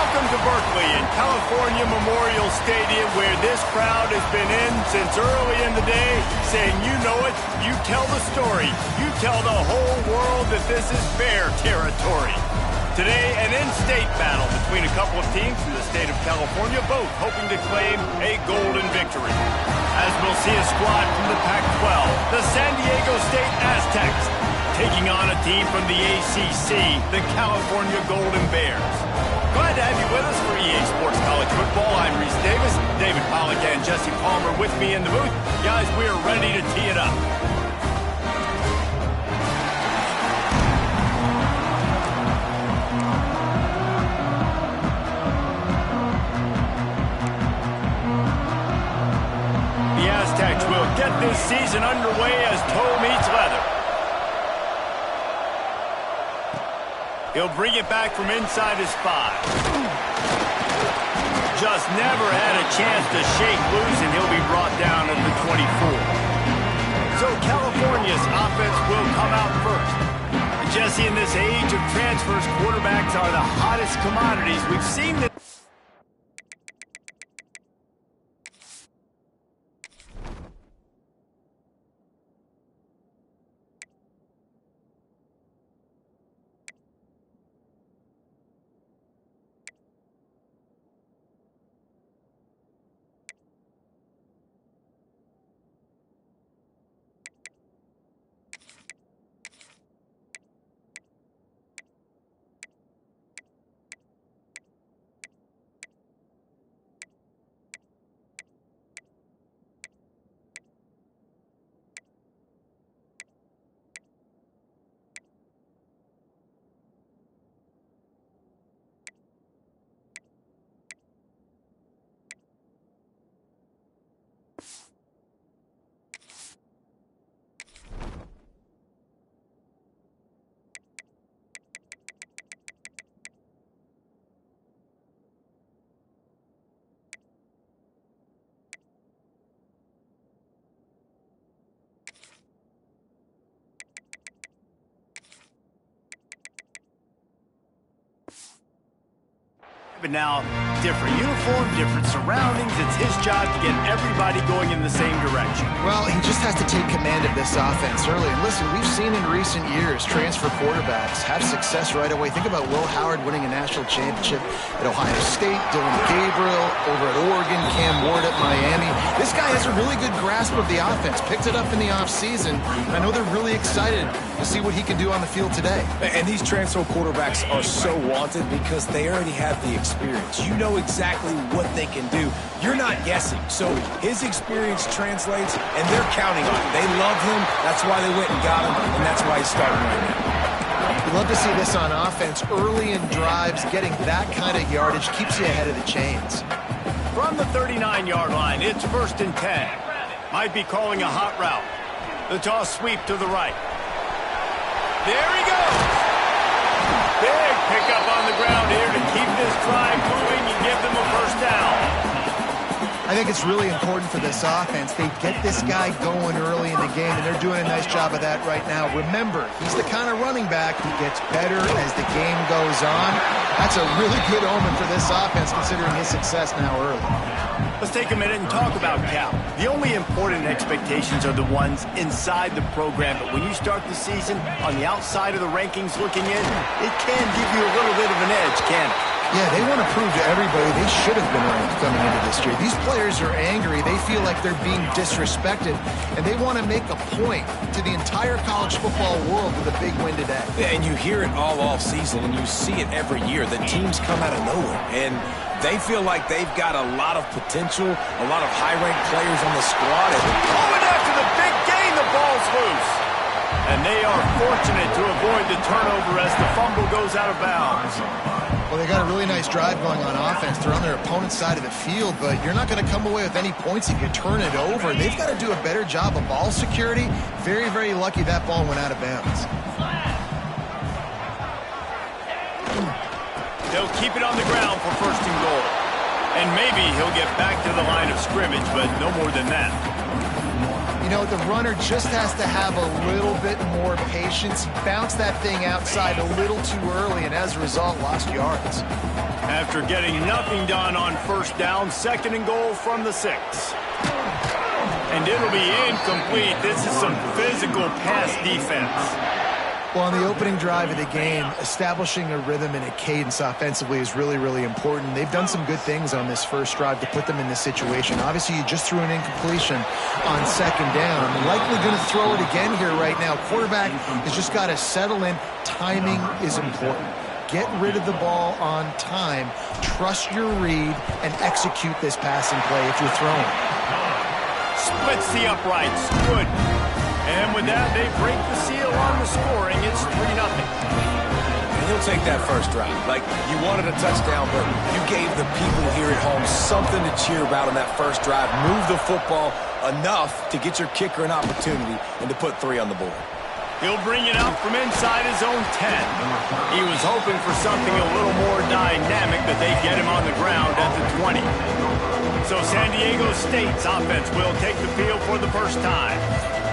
Welcome to Berkeley in California Memorial Stadium, where this crowd has been in since early in the day, saying you know it, you tell the story, you tell the whole world that this is Bear territory. Today, an in-state battle between a couple of teams from the state of California, both hoping to claim a golden victory. As we'll see a squad from the Pac-12, the San Diego State Aztecs, taking on a team from the ACC, the California Golden Bears. Glad to have you with us for EA Sports College Football. I'm Reese Davis, David Pollack and Jesse Palmer with me in the booth. Guys, we are ready to tee it up. The Aztecs will get this season underway as toe meets leather. He'll bring it back from inside his 5. Just never had a chance to shake loose, and he'll be brought down at the 24. So California's offense will come out first. Jesse, in this age of transfers, quarterbacks are the hottest commodities. We've seen this. But now, different uniform, different surroundings. It's his job to get everybody going in the same direction. Well, he just has to take command of this offense early. And listen, we've seen in recent years transfer quarterbacks have success right away. Think about Will Howard winning a national championship at Ohio State, Dylan Gabriel over at Oregon, Cam Ward at Miami. This guy has a really good grasp of the offense, picked it up in the offseason. I know they're really excited to see what he can do on the field today. And these transfer quarterbacks are so wanted because they already have the experience. You know exactly what they can do. You're not guessing. So his experience translates, and they're counting on it. They love him. That's why they went and got him, and that's why he's starting right now. We love to see this on offense. Early in drives, getting that kind of yardage keeps you ahead of the chains. From the 39-yard line, it's 1st and 10. Might be calling a hot route. The toss sweep to the right. There he goes. Big pickup on the ground here to keep this drive moving and give them a first down. I think it's really important for this offense. They get this guy going early in the game, and they're doing a nice job of that right now. Remember, he's the kind of running back who gets better as the game goes on. That's a really good omen for this offense, considering his success now early. Let's take a minute and talk about Cal. The only important expectations are the ones inside the program, but when you start the season on the outside of the rankings looking in, it can give you a little bit of an edge, can't it? Yeah, they want to prove to everybody they should have been ranked coming into this year. These players are angry. They feel like they're being disrespected, and they want to make a point to the entire college football world with a big win today. Yeah, and you hear it all off season, and you see it every year. The teams come out of nowhere, and they feel like they've got a lot of potential, a lot of high-ranked players on the squad. Going after the big gain, the ball's loose. And they are fortunate to avoid the turnover as the fumble goes out of bounds. Well, they got a really nice drive going on offense. They're on their opponent's side of the field, but you're not going to come away with any points if you turn it over. They've got to do a better job of ball security. Very, very lucky that ball went out of bounds. They'll keep it on the ground for 1st and goal. And maybe he'll get back to the line of scrimmage, but no more than that. You know, the runner just has to have a little bit more patience. He bounced that thing outside a little too early, and as a result, lost yards. After getting nothing done on first down, 2nd and goal from the 6. And it'll be incomplete. This is some physical pass defense. Well, on the opening drive of the game, establishing a rhythm and a cadence offensively is really, really important. They've done some good things on this first drive to put them in this situation. Obviously, you just threw an incompletion on 2nd down. Likely going to throw it again here right now. Quarterback has just got to settle in. Timing is important. Get rid of the ball on time. Trust your read and execute this passing play if you're throwing. Splits the uprights. Good. And with that, they break the seal on the scoring. It's 3-0. And he'll take that first drive. Like, you wanted a touchdown, but you gave the people here at home something to cheer about on that first drive. Move the football enough to get your kicker an opportunity and to put 3 on the board. He'll bring it out from inside his own 10. He was hoping for something a little more dynamic, but they get him on the ground at the 20. So San Diego State's offense will take the field for the first time.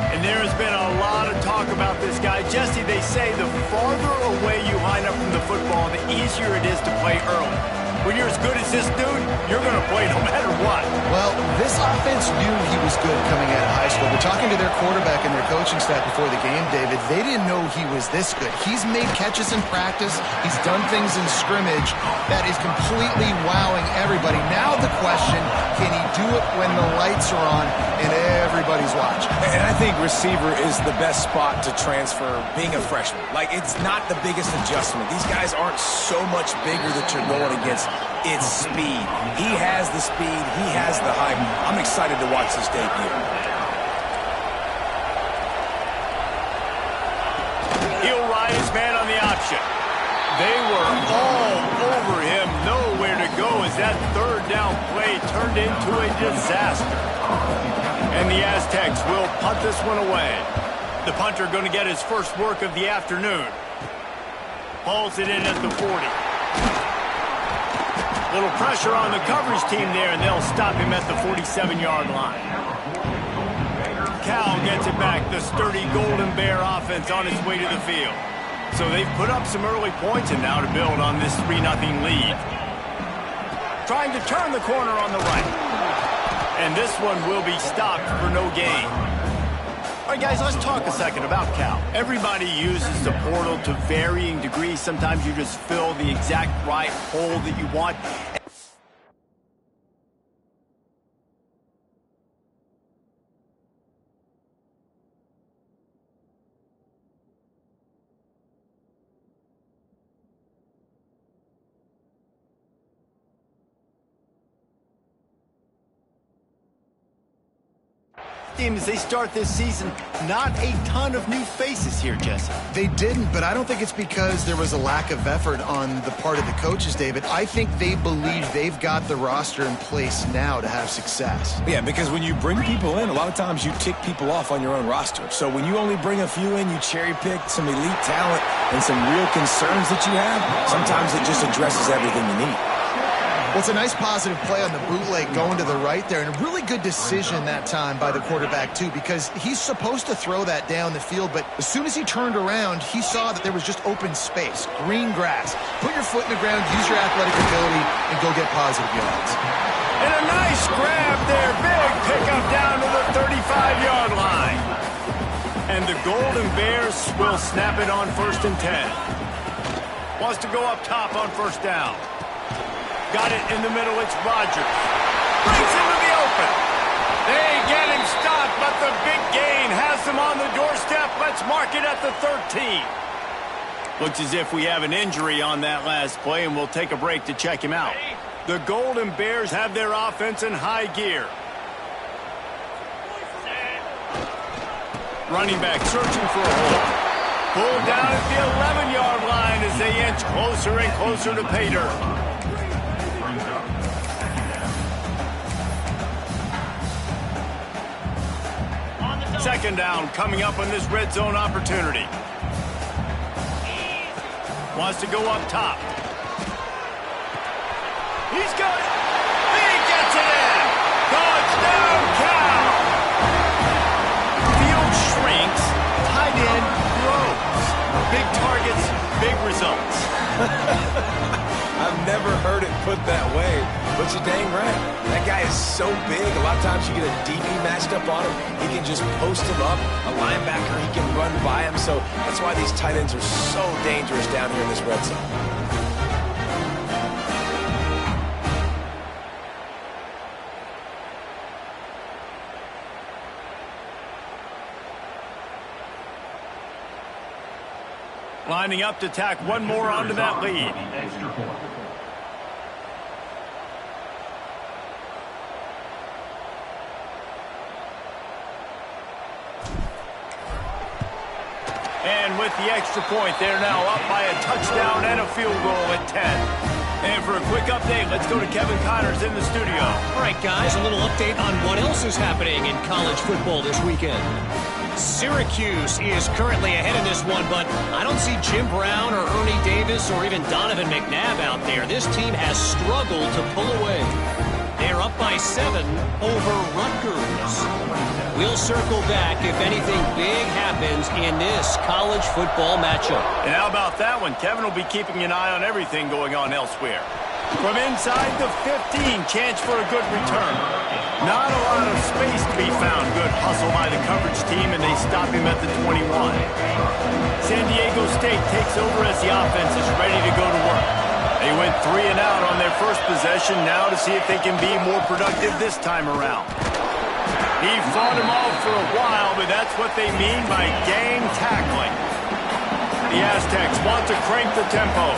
And there has been a lot of talk about this guy. Jesse, they say the farther away you line up from the football, the easier it is to play early. When you're as good as this dude, you're going to play no matter what. Well, this offense knew he was good coming out of high school. But talking to their quarterback and their coaching staff before the game, David, they didn't know he was this good. He's made catches in practice. He's done things in scrimmage that is completely wowing everybody. Now the question, can he do it when the lights are on and everybody's watching? And I think receiver is the best spot to transfer being a freshman. Like, it's not the biggest adjustment. These guys aren't so much bigger that you're going against. It's speed. He has the speed. He has the height. I'm excited to watch this debut. He'll ride his man on the option. They were all over him. Nowhere to go as that 3rd down play turned into a disaster. And the Aztecs will punt this one away. The punter going to get his first work of the afternoon. Hauls it in at the 40. Little pressure on the coverage team there, and they'll stop him at the 47-yard line. Cal gets it back. The sturdy Golden Bear offense on its way to the field. So they've put up some early points and now to build on this 3-0 lead. Trying to turn the corner on the right. And this one will be stopped for no gain. All right, guys, let's talk a second about Cal. Everybody uses the portal to varying degrees. Sometimes you just fill the exact right hole that you want. Team as they start this season, not a ton of new faces here, Jesse. They didn't, but I don't think it's because there was a lack of effort on the part of the coaches, David. I think they believe they've got the roster in place now to have success. Yeah, because when you bring people in, a lot of times you tick people off on your own roster. So when you only bring a few in, you cherry-pick some elite talent and some real concerns that you have, sometimes it just addresses everything you need. Well, it's a nice positive play on the bootleg going to the right there, and a really good decision that time by the quarterback, too, because he's supposed to throw that down the field, but as soon as he turned around, he saw that there was just open space, green grass. Put your foot in the ground, use your athletic ability, and go get positive yards. And a nice grab there, big pickup down to the 35-yard line. And the Golden Bears will snap it on 1st and 10. Wants to go up top on 1st down. Got it in the middle, it's Rodgers. Breaks into the open. They get him stopped, but the big gain has them on the doorstep. Let's mark it at the 13. Looks as if we have an injury on that last play, and we'll take a break to check him out. The Golden Bears have their offense in high gear. Running back searching for a hole. Pulled down at the 11-yard line as they inch closer and closer to pay dirt. 2nd down coming up on this red zone opportunity. Wants to go up top. He's got it. He gets it in. Touchdown, Cal. Field shrinks. Tight end grows. Big targets, big results. I've never heard it put that way, but you're dang right. That guy is so big. A lot of times you get a DB matched up on him. He can just post him up. A linebacker, he can run by him. So that's why these tight ends are so dangerous down here in this red zone. Lining up to tack one more onto that lead. And with the extra point, they're now up by a touchdown and a field goal at 10. And for a quick update, let's go to Kevin Connors in the studio. All right, guys, a little update on what else is happening in college football this weekend. Syracuse is currently ahead in this one, but I don't see Jim Brown or Ernie Davis or even Donovan McNabb out there. This team has struggled to pull away. They're up by 7 over Rutgers. We'll circle back if anything big happens in this college football matchup. And how about that one? Kevin will be keeping an eye on everything going on elsewhere. From inside the 15, chance for a good return. Not a lot of space to be found. Good hustle by the coverage team, and they stop him at the 21. San Diego State takes over as the offense is ready to go to work. They went 3 and out on their first possession, now to see if they can be more productive this time around. He fought him off for a while, but that's what they mean by gang tackling. The Aztecs want to crank the tempo.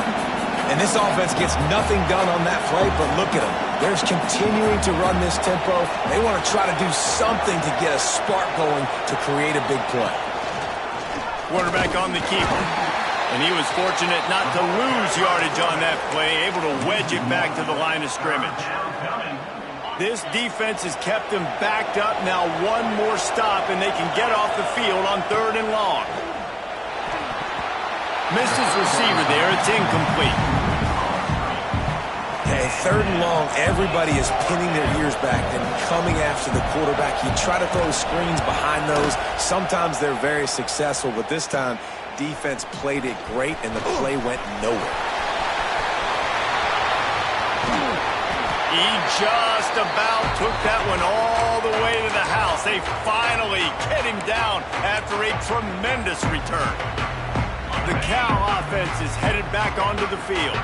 And this offense gets nothing done on that play, but look at them. They're continuing to run this tempo. They want to try to do something to get a spark going to create a big play. Quarterback on the keeper. And he was fortunate not to lose yardage on that play, able to wedge it back to the line of scrimmage. This defense has kept them backed up. Now one more stop, and they can get off the field on 3rd and long. Misses receiver there. It's incomplete. Hey, 3rd and long, everybody is pinning their ears back and coming after the quarterback. You try to throw screens behind those. Sometimes they're very successful, but this time, defense played it great, and the play went nowhere. He just about took that one all the way to the house. They finally get him down after a tremendous return. The Cal offense is headed back onto the field.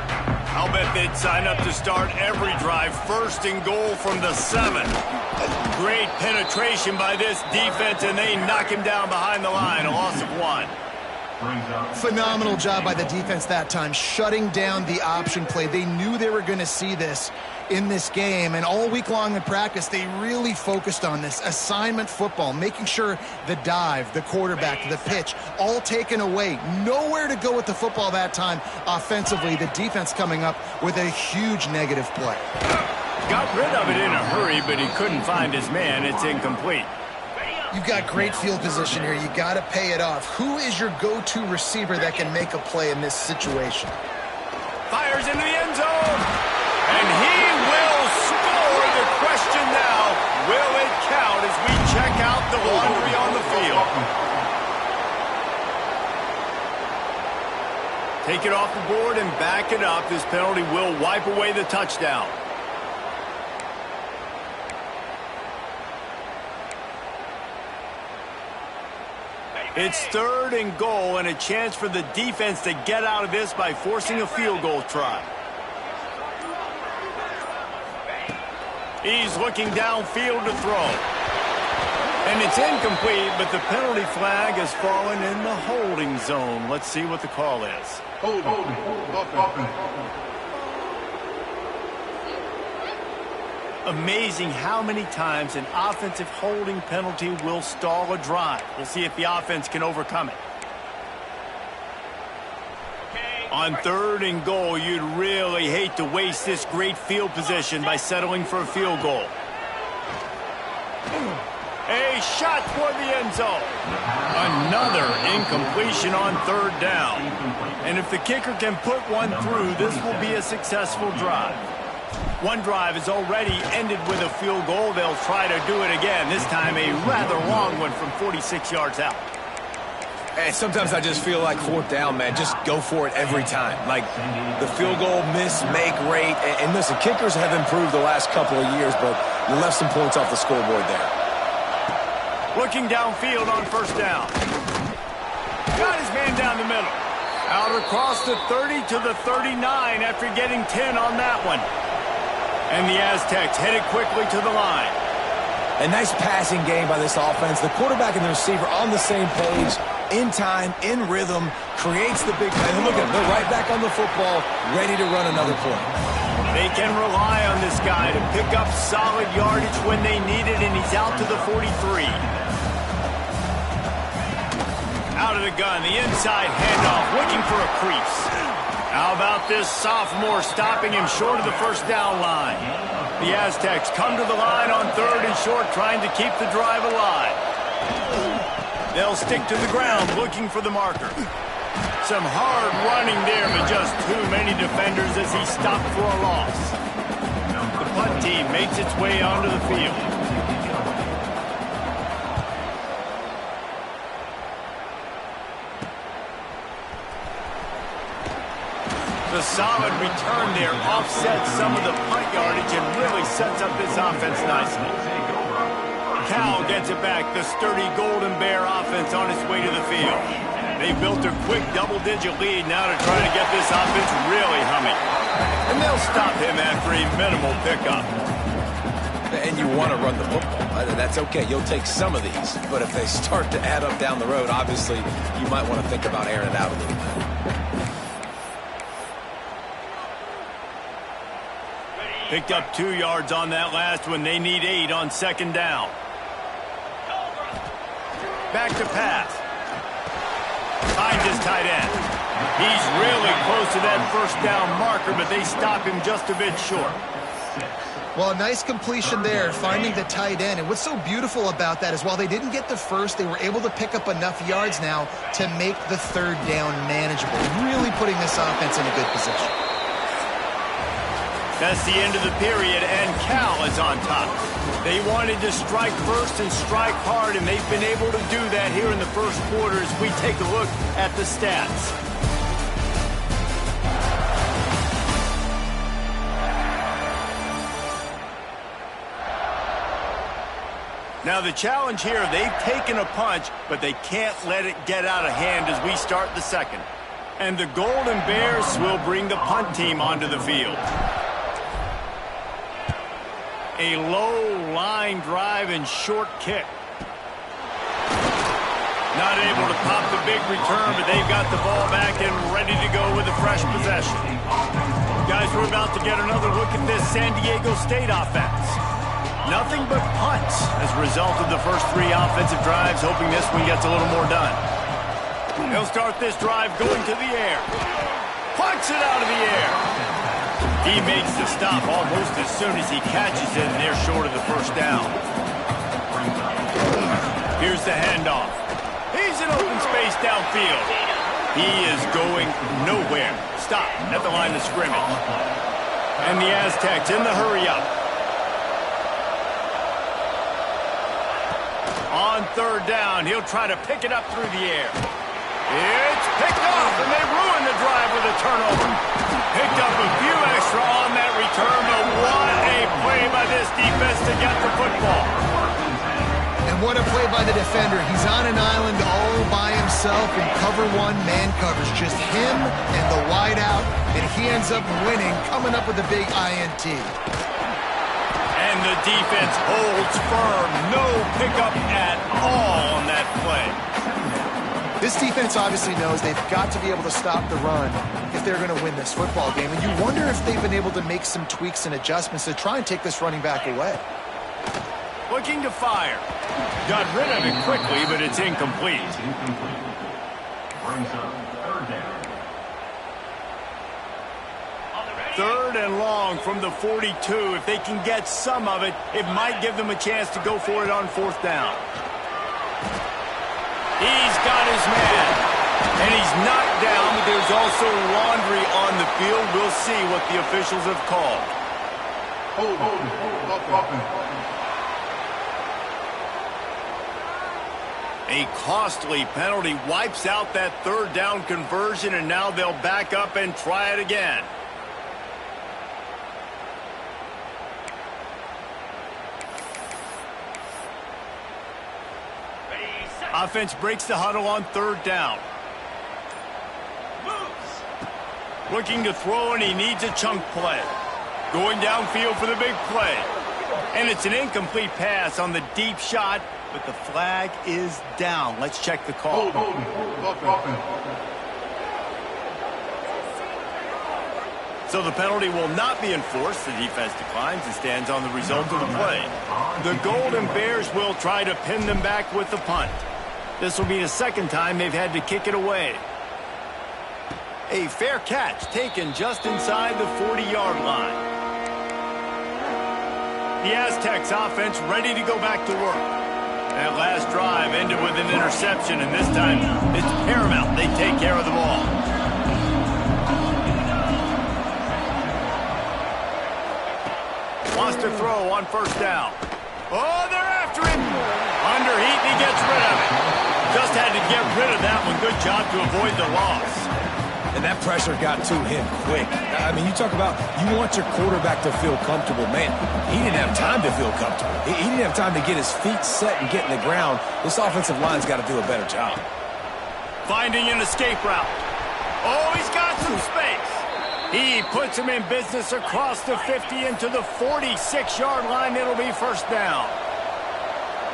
I'll bet they'd sign up to start every drive 1st and goal from the 7. Great penetration by this defense, and they knock him down behind the line, a loss of 1. Phenomenal job by the defense that time, shutting down the option play. They knew they were going to see this in this game, and all week long in practice, they really focused on this assignment football, making sure the dive, the quarterback, the pitch, all taken away. Nowhere to go with the football that time offensively. The defense coming up with a huge negative play. Got rid of it in a hurry, but he couldn't find his man. It's incomplete. You've got great field position here. You got to pay it off. Who is your go-to receiver that can make a play in this situation? Fires into the end zone, and he will score. The question now, will it count as we check out the laundry on the field? Take it off the board and back it up. This penalty will wipe away the touchdown. It's 3rd and goal, and a chance for the defense to get out of this by forcing a field goal try. He's looking downfield to throw. And it's incomplete, but the penalty flag has fallen in the holding zone. Let's see what the call is. Amazing how many times an offensive holding penalty will stall a drive. We'll see if the offense can overcome it. On 3rd and goal, you'd really hate to waste this great field position by settling for a field goal. A shot toward the end zone. Another incompletion on 3rd down. And if the kicker can put one through, this will be a successful drive. One drive is already ended with a field goal. They'll try to do it again, this time a rather long one from 46 yards out. And sometimes I just feel like fourth down, man, just go for it every time. Like the field goal miss-make rate. And listen, kickers have improved the last couple of years, but you left some points off the scoreboard there. Looking downfield on first down. Got his man down the middle. Out across the 30 to the 39 after getting 10 on that one. And the Aztecs headed quickly to the line. A nice passing game by this offense. The quarterback and the receiver on the same page, in time, in rhythm, creates the big play. And look at them. They're right back on the football, ready to run another play. They can rely on this guy to pick up solid yardage when they need it, and he's out to the 43. Out of the gun, the inside handoff, looking for a crease. How about this sophomore stopping him short of the first down line? The Aztecs come to the line on third and short, trying to keep the drive alive. They'll stick to the ground, looking for the marker. Some hard running there, but just too many defenders as he stopped for a loss. The punt team makes its way onto the field. The solid return there offsets some of the punt yardage and really sets up this offense nicely. Cal gets it back, the sturdy Golden Bear offense on its way to the field. They built a quick double-digit lead now to try to get this offense really humming. And they'll stop him after a minimal pickup. And you want to run the football. That's okay. You'll take some of these. But if they start to add up down the road, obviously you might want to think about airing it out a little bit. Picked up 2 yards on that last one. They need 8 on second down. Back to pass. Finds his tight end. He's really close to that first down marker, but they stop him just a bit short. Well, a nice completion there, finding the tight end. And what's so beautiful about that is while they didn't get the first, they were able to pick up enough yards now to make the third down manageable. Really putting this offense in a good position. That's the end of the period, and Cal is on top. They wanted to strike first and strike hard, and they've been able to do that here in the first quarter as we take a look at the stats. Now the challenge here, they've taken a punch, but they can't let it get out of hand as we start the second. And the Golden Bears will bring the punt team onto the field. A low line drive and short kick. Not able to pop the big return, but they've got the ball back and ready to go with a fresh possession. Guys, we're about to get another look at this San Diego State offense. Nothing but punts as a result of the first 3 offensive drives, hoping this one gets a little more done. They'll start this drive going to the air. Punts it out of the air. He makes the stop almost as soon as he catches it, and they're short of the first down. Here's the handoff. He's in open space downfield. He is going nowhere. Stop at the line of scrimmage. And the Aztecs in the hurry-up. On third down, he'll try to pick it up through the air. It's picked off, and they ruin the drive with a turnover. Picked up a few extra on that return, but what a play by this defense to get the football. And what a play by the defender. He's on an island all by himself in cover 1 man coverage. Just him and the wide out, and he ends up winning, coming up with a big INT. And the defense holds firm. No pickup at all on that play. This defense obviously knows they've got to be able to stop the run if they're going to win this football game. And you wonder if they've been able to make some tweaks and adjustments to try and take this running back away. Looking to fire. Got rid of it quickly, but it's incomplete. Third and long from the 42. If they can get some of it, it might give them a chance to go for it on fourth down. He's got his man. And he's knocked down, but there's also laundry on the field. We'll see what the officials have called. A costly penalty wipes out that third down conversion, and now they'll back up and try it again. Offense breaks the huddle on third down. Looking to throw, and he needs a chunk play. Going downfield for the big play. And it's an incomplete pass on the deep shot, but the flag is down. Let's check the call. So the penalty will not be enforced. The defense declines and stands on the result of the play. The Golden Bears will try to pin them back with the punt. This will be the second time they've had to kick it away. A fair catch taken just inside the 40-yard line. The Aztecs offense ready to go back to work. That last drive ended with an interception, and this time it's paramount they take care of the ball. Wants to throw on first down. Oh, they're after him. Under heat, and he gets rid of it. Just had to get rid of that one. Good job to avoid the loss. And that pressure got to him quick. I mean, you talk about you want your quarterback to feel comfortable. Man, he didn't have time to feel comfortable. He didn't have time to get his feet set and get in the ground. This offensive line's got to do a better job. Finding an escape route. Oh, he's got some space. He puts him in business across the 50 into the 46-yard line. It'll be first down.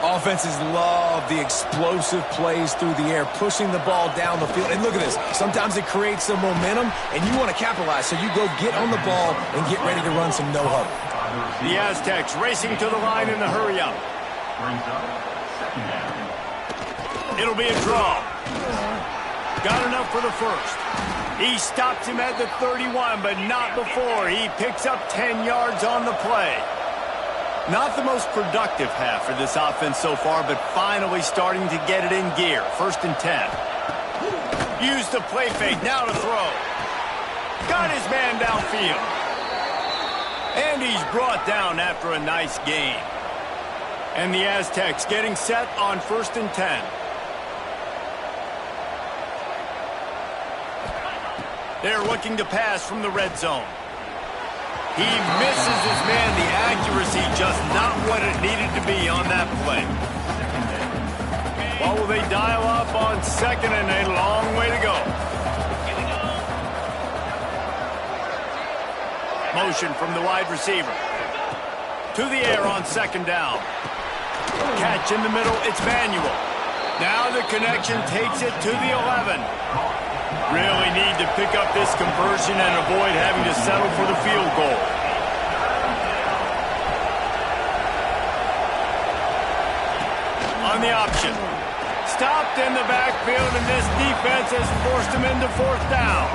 Offenses love the explosive plays through the air, pushing the ball down the field. And look at this. Sometimes it creates some momentum, and you want to capitalize. So you go get on the ball and get ready to run some no-huddle. The Aztecs racing to the line in the hurry-up. It'll be a draw. Got enough for the first. He stops him at the 31, but not before. He picks up 10 yards on the play. Not the most productive half for this offense so far, but finally starting to get it in gear. First and 10. Use the play fake, now to throw. Got his man downfield. And he's brought down after a nice gain. And the Aztecs getting set on first and 10. They're looking to pass from the red zone. He misses his man. The accuracy just not what it needed to be on that play. Well, will they dial up on second and a long way to go? Motion from the wide receiver. To the air on second down. Catch in the middle. It's Manuel. Now the connection takes it to the 11. Really need to pick up this conversion and avoid having to settle for the field goal. On the option. Stopped in the backfield, and this defense has forced him into fourth down.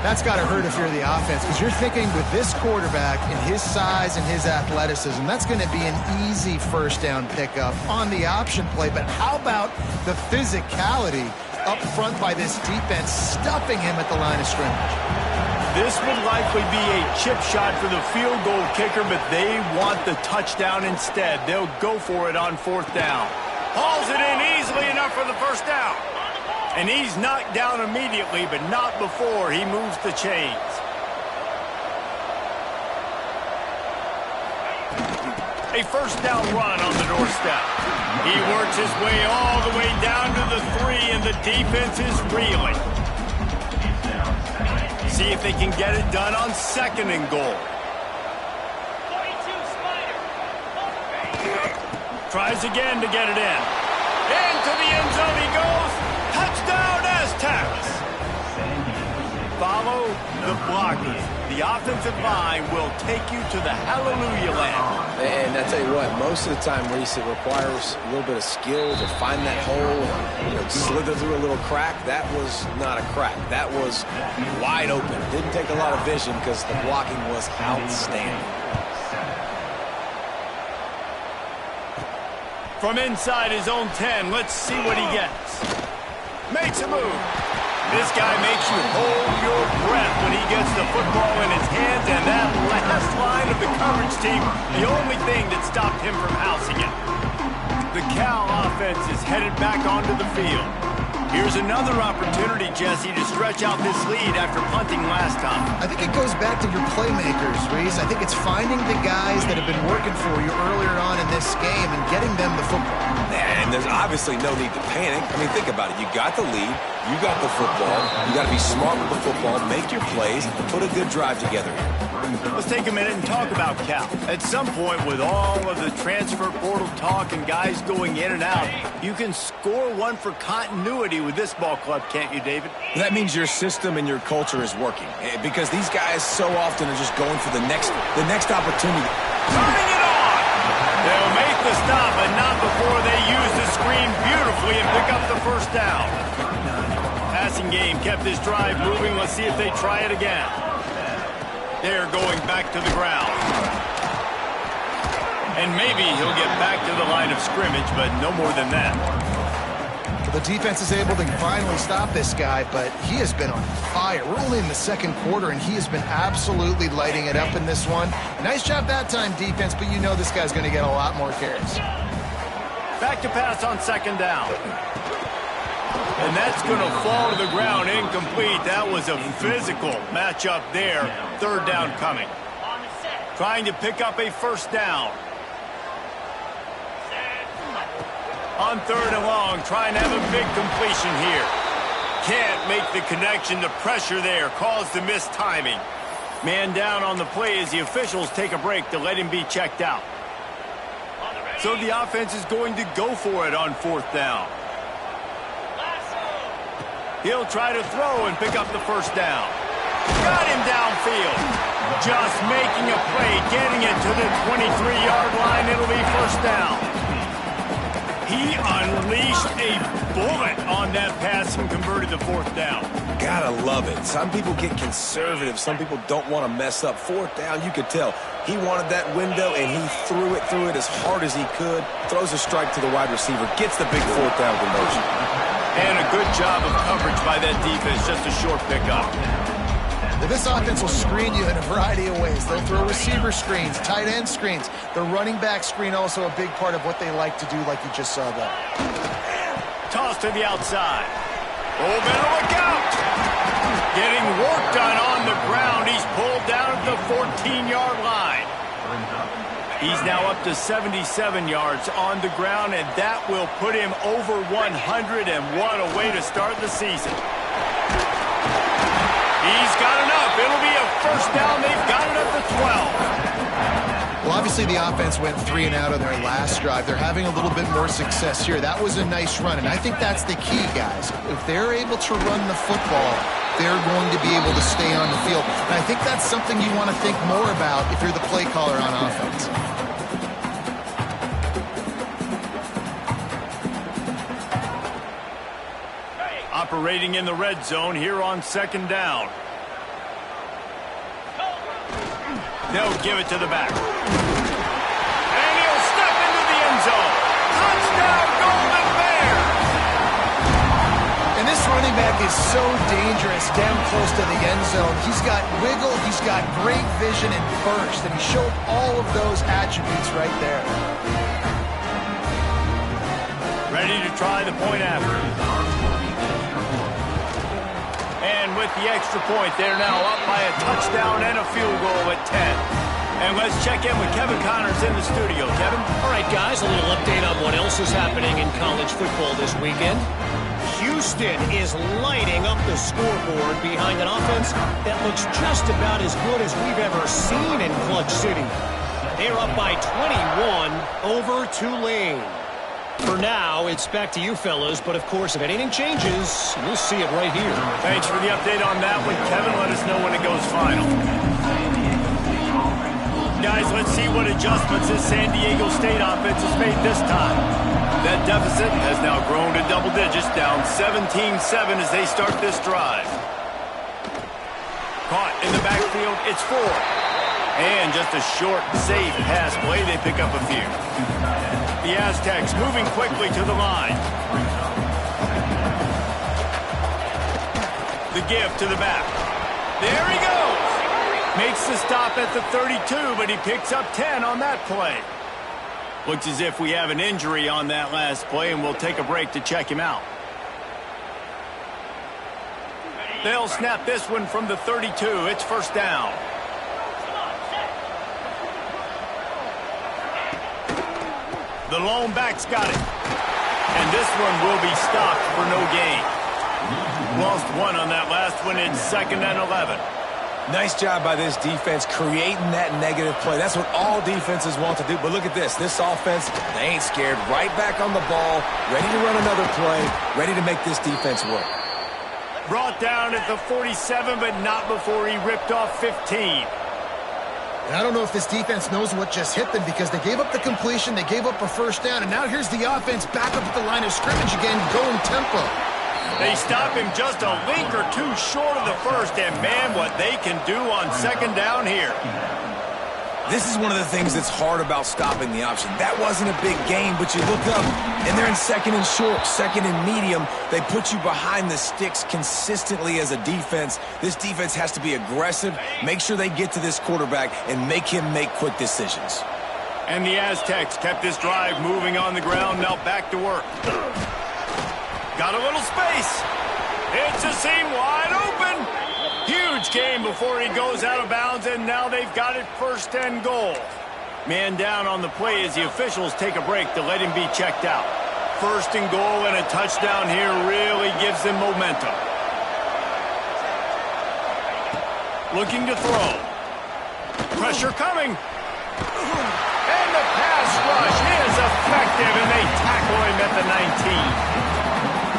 That's got to hurt if you're the offense, because you're thinking with this quarterback and his size and his athleticism, that's going to be an easy first down pickup on the option play. But how about the physicality up front by this defense, stuffing him at the line of scrimmage? This would likely be a chip shot for the field goal kicker, but they want the touchdown instead. They'll go for it on fourth down. Hauls it in easily enough for the first down. And he's knocked down immediately, but not before he moves the chains. A first down run on the doorstep. He works his way all the way down to the 3, and the defense is reeling. See if they can get it done on second and goal. Tries again to get it in. Into the end zone he goes. Touchdown, Aztecs! Follow the blockers. The offensive line will take you to the hallelujah land. And I tell you what, most of the time, Reese, it requires a little bit of skill to find that hole, slither through a little crack. That was not a crack. That was wide open. Didn't take a lot of vision because the blocking was outstanding. From inside his own 10, let's see what he gets. Makes a move. This guy makes you hold your breath when he gets the football in his hands, and that last line of the coverage team, the only thing that stopped him from housing it. The Cal offense is headed back onto the field. Here's another opportunity, Jesse, to stretch out this lead after punting last time. I think it goes back to your playmakers, Reese. I think it's finding the guys that have been working for you earlier on in this game and getting them the football. And there's obviously no need to panic. I mean, think about it. You got the lead. You got the football. You got to be smart with the football, make your plays, put a good drive together here. Let's take a minute and talk about Cal. At some point, with all of the transfer portal talk and guys going in and out, you can score one for continuity with this ball club, can't you, David? That means your system and your culture is working, because these guys so often are just going for the next opportunity. Turning it on! They'll make the stop, but not before they use the screen beautifully and pick up the first down. Passing game kept this drive moving. Let's see if they try it again. They're going back to the ground. And maybe he'll get back to the line of scrimmage, but no more than that. The defense is able to finally stop this guy, but he has been on fire. We're only in the second quarter, and he has been absolutely lighting it up in this one. Nice job that time, defense, but you know this guy's going to get a lot more carries. Back to pass on second down. And that's going to fall to the ground, incomplete. That was a physical matchup there. Third down coming. Trying to pick up a first down. On third and long, trying to have a big completion here. Can't make the connection. The pressure there caused the missed timing. Man down on the play as the officials take a break to let him be checked out. So the offense is going to go for it on fourth down. He'll try to throw and pick up the first down. Got him downfield. Just making a play, getting it to the 23-yard line. It'll be first down. He unleashed a bullet on that pass and converted the fourth down. Gotta love it. Some people get conservative. Some people don't want to mess up. Fourth down, you could tell. He wanted that window, and he threw it as hard as he could. Throws a strike to the wide receiver. Gets the big fourth down conversion. And a good job of coverage by that defense. Just a short pickup. Well, this offense will screen you in a variety of ways. They'll throw receiver screens, tight end screens. The running back screen also a big part of what they like to do, like you just saw there. Toss to the outside. Oh, better look out. Getting work done on the ground. He's pulled down at the 14-yard line. He's now up to 77 yards on the ground, and that will put him over 100, and what a way to start the season. He's got enough. It'll be a first down. They've got it up to 12. Well, obviously the offense went 3 and out on their last drive. They're having a little bit more success here. That was a nice run, and I think that's the key, guys. If they're able to run the football, they're going to be able to stay on the field. And I think that's something you want to think more about if you're the play caller on offense. Operating in the red zone here on second down. They'll give it to the back. And he'll step into the end zone. Touchdown, Golden Bears! And this running back is so dangerous down close to the end zone. He's got wiggle, he's got great vision and burst, and he showed all of those attributes right there. Ready to try the point after. And with the extra point, they're now up by a touchdown and a field goal at 10. And let's check in with Kevin Connors in the studio. Kevin? All right, guys, a little update on what else is happening in college football this weekend. Houston is lighting up the scoreboard behind an offense that looks just about as good as we've ever seen in Clutch City. They're up by 21 over Tulane. For now, it's back to you fellas, but of course, if anything changes, we'll see it right here. Thanks for the update on that one, Kevin. Let us know when it goes final. Guys, let's see what adjustments this San Diego State offense has made this time. That deficit has now grown to double digits, down 17-7 as they start this drive. Caught in the backfield, it's 4. And just a short, safe pass play, they pick up a few. The Aztecs moving quickly to the line. The give to the back. There he goes. Makes the stop at the 32, but he picks up 10 on that play. Looks as if we have an injury on that last play, and we'll take a break to check him out. They'll snap this one from the 32. It's first down. The lone back's got it. And this one will be stopped for no gain. Lost one on that last one. It's 2nd and 11. Nice job by this defense creating that negative play. That's what all defenses want to do. But look at this. This offense, they ain't scared. Right back on the ball, ready to run another play, ready to make this defense work. Brought down at the 47, but not before he ripped off 15. And I don't know if this defense knows what just hit them because they gave up the completion, they gave up a first down, and now here's the offense back up at the line of scrimmage again, going tempo. They stop him just a link or two short of the first, and man, what they can do on 2nd down here. This is one of the things that's hard about stopping the option. That wasn't a big gain, but you look up, and they're in 2nd and short, 2nd and medium. They put you behind the sticks consistently as a defense. This defense has to be aggressive, make sure they get to this quarterback, and make him make quick decisions. And the Aztecs kept this drive moving on the ground, now back to work. Got a little space. It's a seam wide open. Huge gain before he goes out of bounds, and now they've got it 1st and goal. Man down on the play as the officials take a break to let him be checked out. 1st and goal and a touchdown here really gives them momentum. Looking to throw. Pressure coming. And the pass rush is effective, and they tackle him at the 19.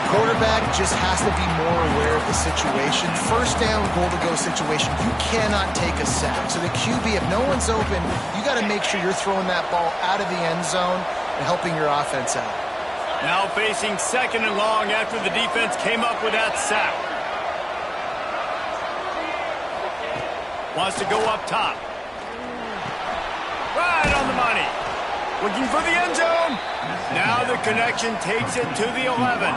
Quarterback just has to be more aware of the situation. 1st down, goal-to-go situation, you cannot take a sack. So the QB, if no one's open, you got to make sure you're throwing that ball out of the end zone and helping your offense out. Now facing 2nd and long after the defense came up with that sack. Wants to go up top. Right on the money. Looking for the end zone. Now the connection takes it to the 11.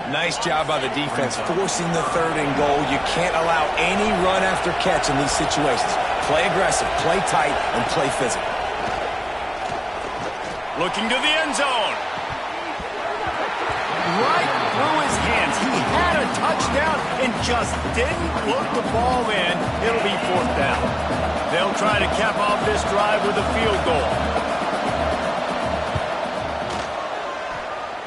Nice job by the defense, forcing the 3rd and goal. You can't allow any run after catch in these situations. Play aggressive, play tight, and play physical. Looking to the end zone. Right through his hands. He had a touchdown and just didn't look the ball in. It'll be 4th down. They'll try to cap off this drive with a field goal.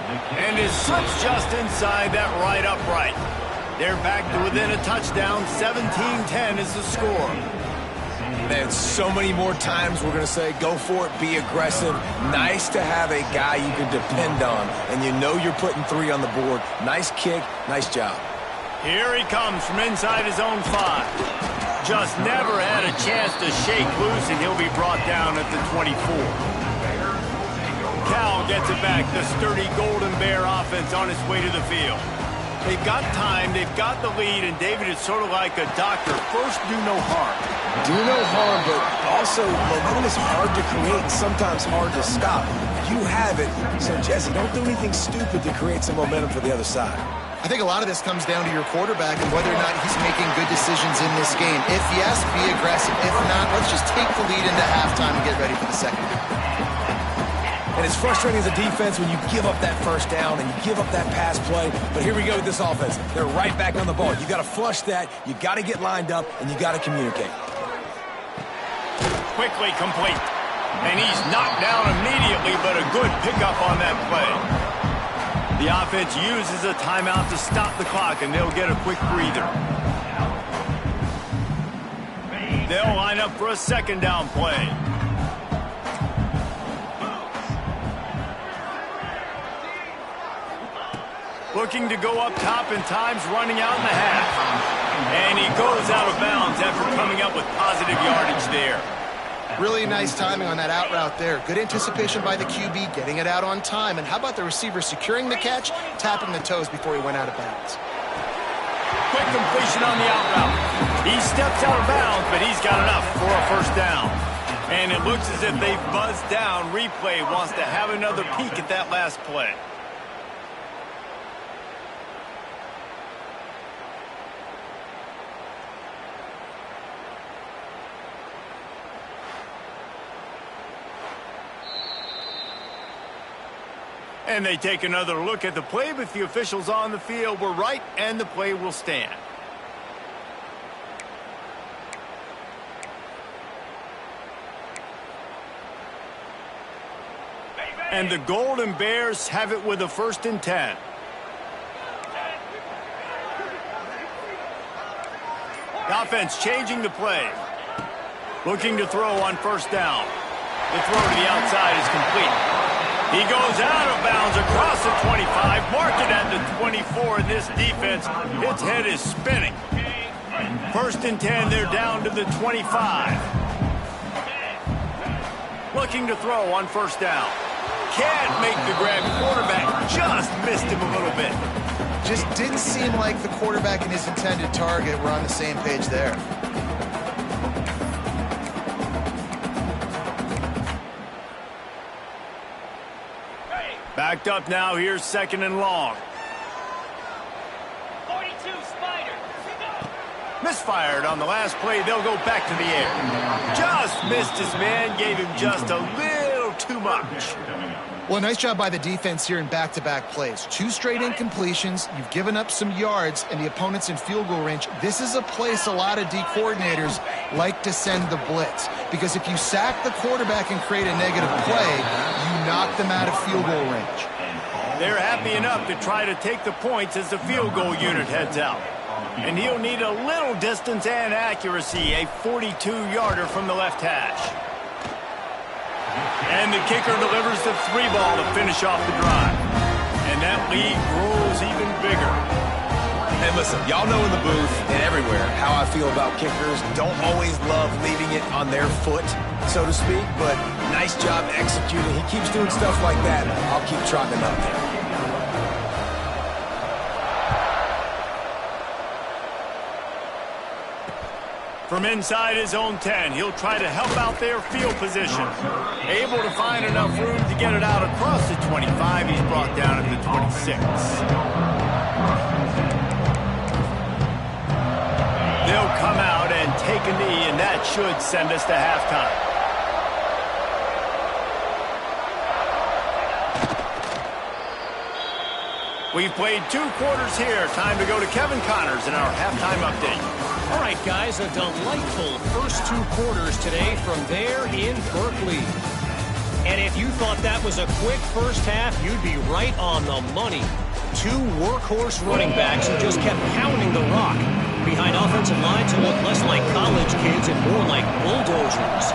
And his foot's just inside that right upright. They're back to within a touchdown. 17-10 is the score. Man, so many more times we're going to say, go for it, be aggressive. Nice to have a guy you can depend on, and you know you're putting 3 on the board. Nice kick, nice job. Here he comes from inside his own 5. Just never had a chance to shake loose, and he'll be brought down at the 24. Cal gets it back. The sturdy Golden Bear offense on its way to the field. They've got time, they've got the lead, and David is sort of like a doctor. First, do no harm. Do no harm, but also momentum is hard to create and sometimes hard to stop. You have it, so Jesse, don't do anything stupid to create some momentum for the other side. I think a lot of this comes down to your quarterback and whether or not he's making good decisions in this game. If yes, be aggressive. If not, let's just take the lead into halftime and get ready for the 2nd. And it's frustrating as a defense when you give up that 1st down and you give up that pass play. But here we go with this offense. They're right back on the ball. You got to flush that. You got to get lined up, and you got to communicate. Quickly complete. And he's knocked down immediately, but a good pickup on that play. The offense uses a timeout to stop the clock, and they'll get a quick breather. They'll line up for a 2nd down play. Looking to go up top, and time's running out in the half. And he goes out of bounds after coming up with positive yardage there. Really nice timing on that out route there. Good anticipation by the QB, getting it out on time. And how about the receiver securing the catch, tapping the toes before he went out of bounds? Quick completion on the out route. He steps out of bounds, but he's got enough for a 1st down. And it looks as if they've buzzed down. Replay wants to have another peek at that last play. And they take another look at the play, but the officials on the field were right, and the play will stand. And the Golden Bears have it with a 1st and 10. The offense changing the play. Looking to throw on 1st down. The throw to the outside is complete. He goes out of bounds across the 25, mark it at the 24, and this defense, its head is spinning. 1st and 10, they're down to the 25. Looking to throw on 1st down. Can't make the grab. Quarterback just missed him a little bit. Just didn't seem like the quarterback and his intended target were on the same page there. Backed up now, here's 2nd and long. 42 Spider. Misfired on the last play, they'll go back to the air. Just missed his man, gave him just a little too much. Well, nice job by the defense here in back-to-back plays. 2 straight incompletions, you've given up some yards, and the opponent's in field goal range. This is a place a lot of D coordinators like to send the blitz, because if you sack the quarterback and create a negative play, you knock them out of field goal range. They're happy enough to try to take the points as the field goal unit heads out. And he'll need a little distance and accuracy, a 42-yarder from the left hash. And the kicker delivers the 3-ball to finish off the drive. And that lead grows even bigger. And listen, y'all know in the booth and everywhere how I feel about kickers. Don't always love leaving it on their foot, so to speak, but nice job executing. He keeps doing stuff like that. I'll keep trotting him out there. From inside his own 10, he'll try to help out their field position. Able to find enough room to get it out across the 25. He's brought down at the 26. They'll come out and take a knee, and that should send us to halftime. We've played 2 quarters here. Time to go to Kevin Connors in our halftime update. All right, guys, a delightful first 2 quarters today from there in Berkeley. And if you thought that was a quick first half, you'd be right on the money. 2 workhorse running backs who just kept pounding the rock behind offensive lines who look less like college kids and more like bulldozers.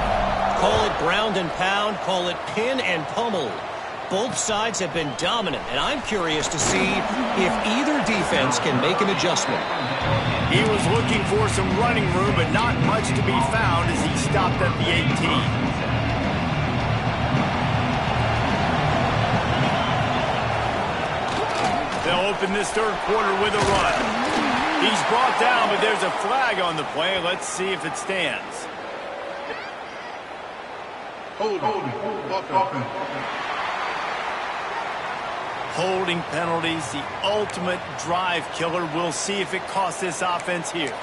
Call it ground and pound, call it pin and pummel. Both sides have been dominant, and I'm curious to see if either defense can make an adjustment. He was looking for some running room, but not much to be found as he stopped at the 18. They'll open this 3rd quarter with a run. He's brought down, but there's a flag on the play. Let's see if it stands. Holding penalties, the ultimate drive killer. We'll see if it costs this offense here.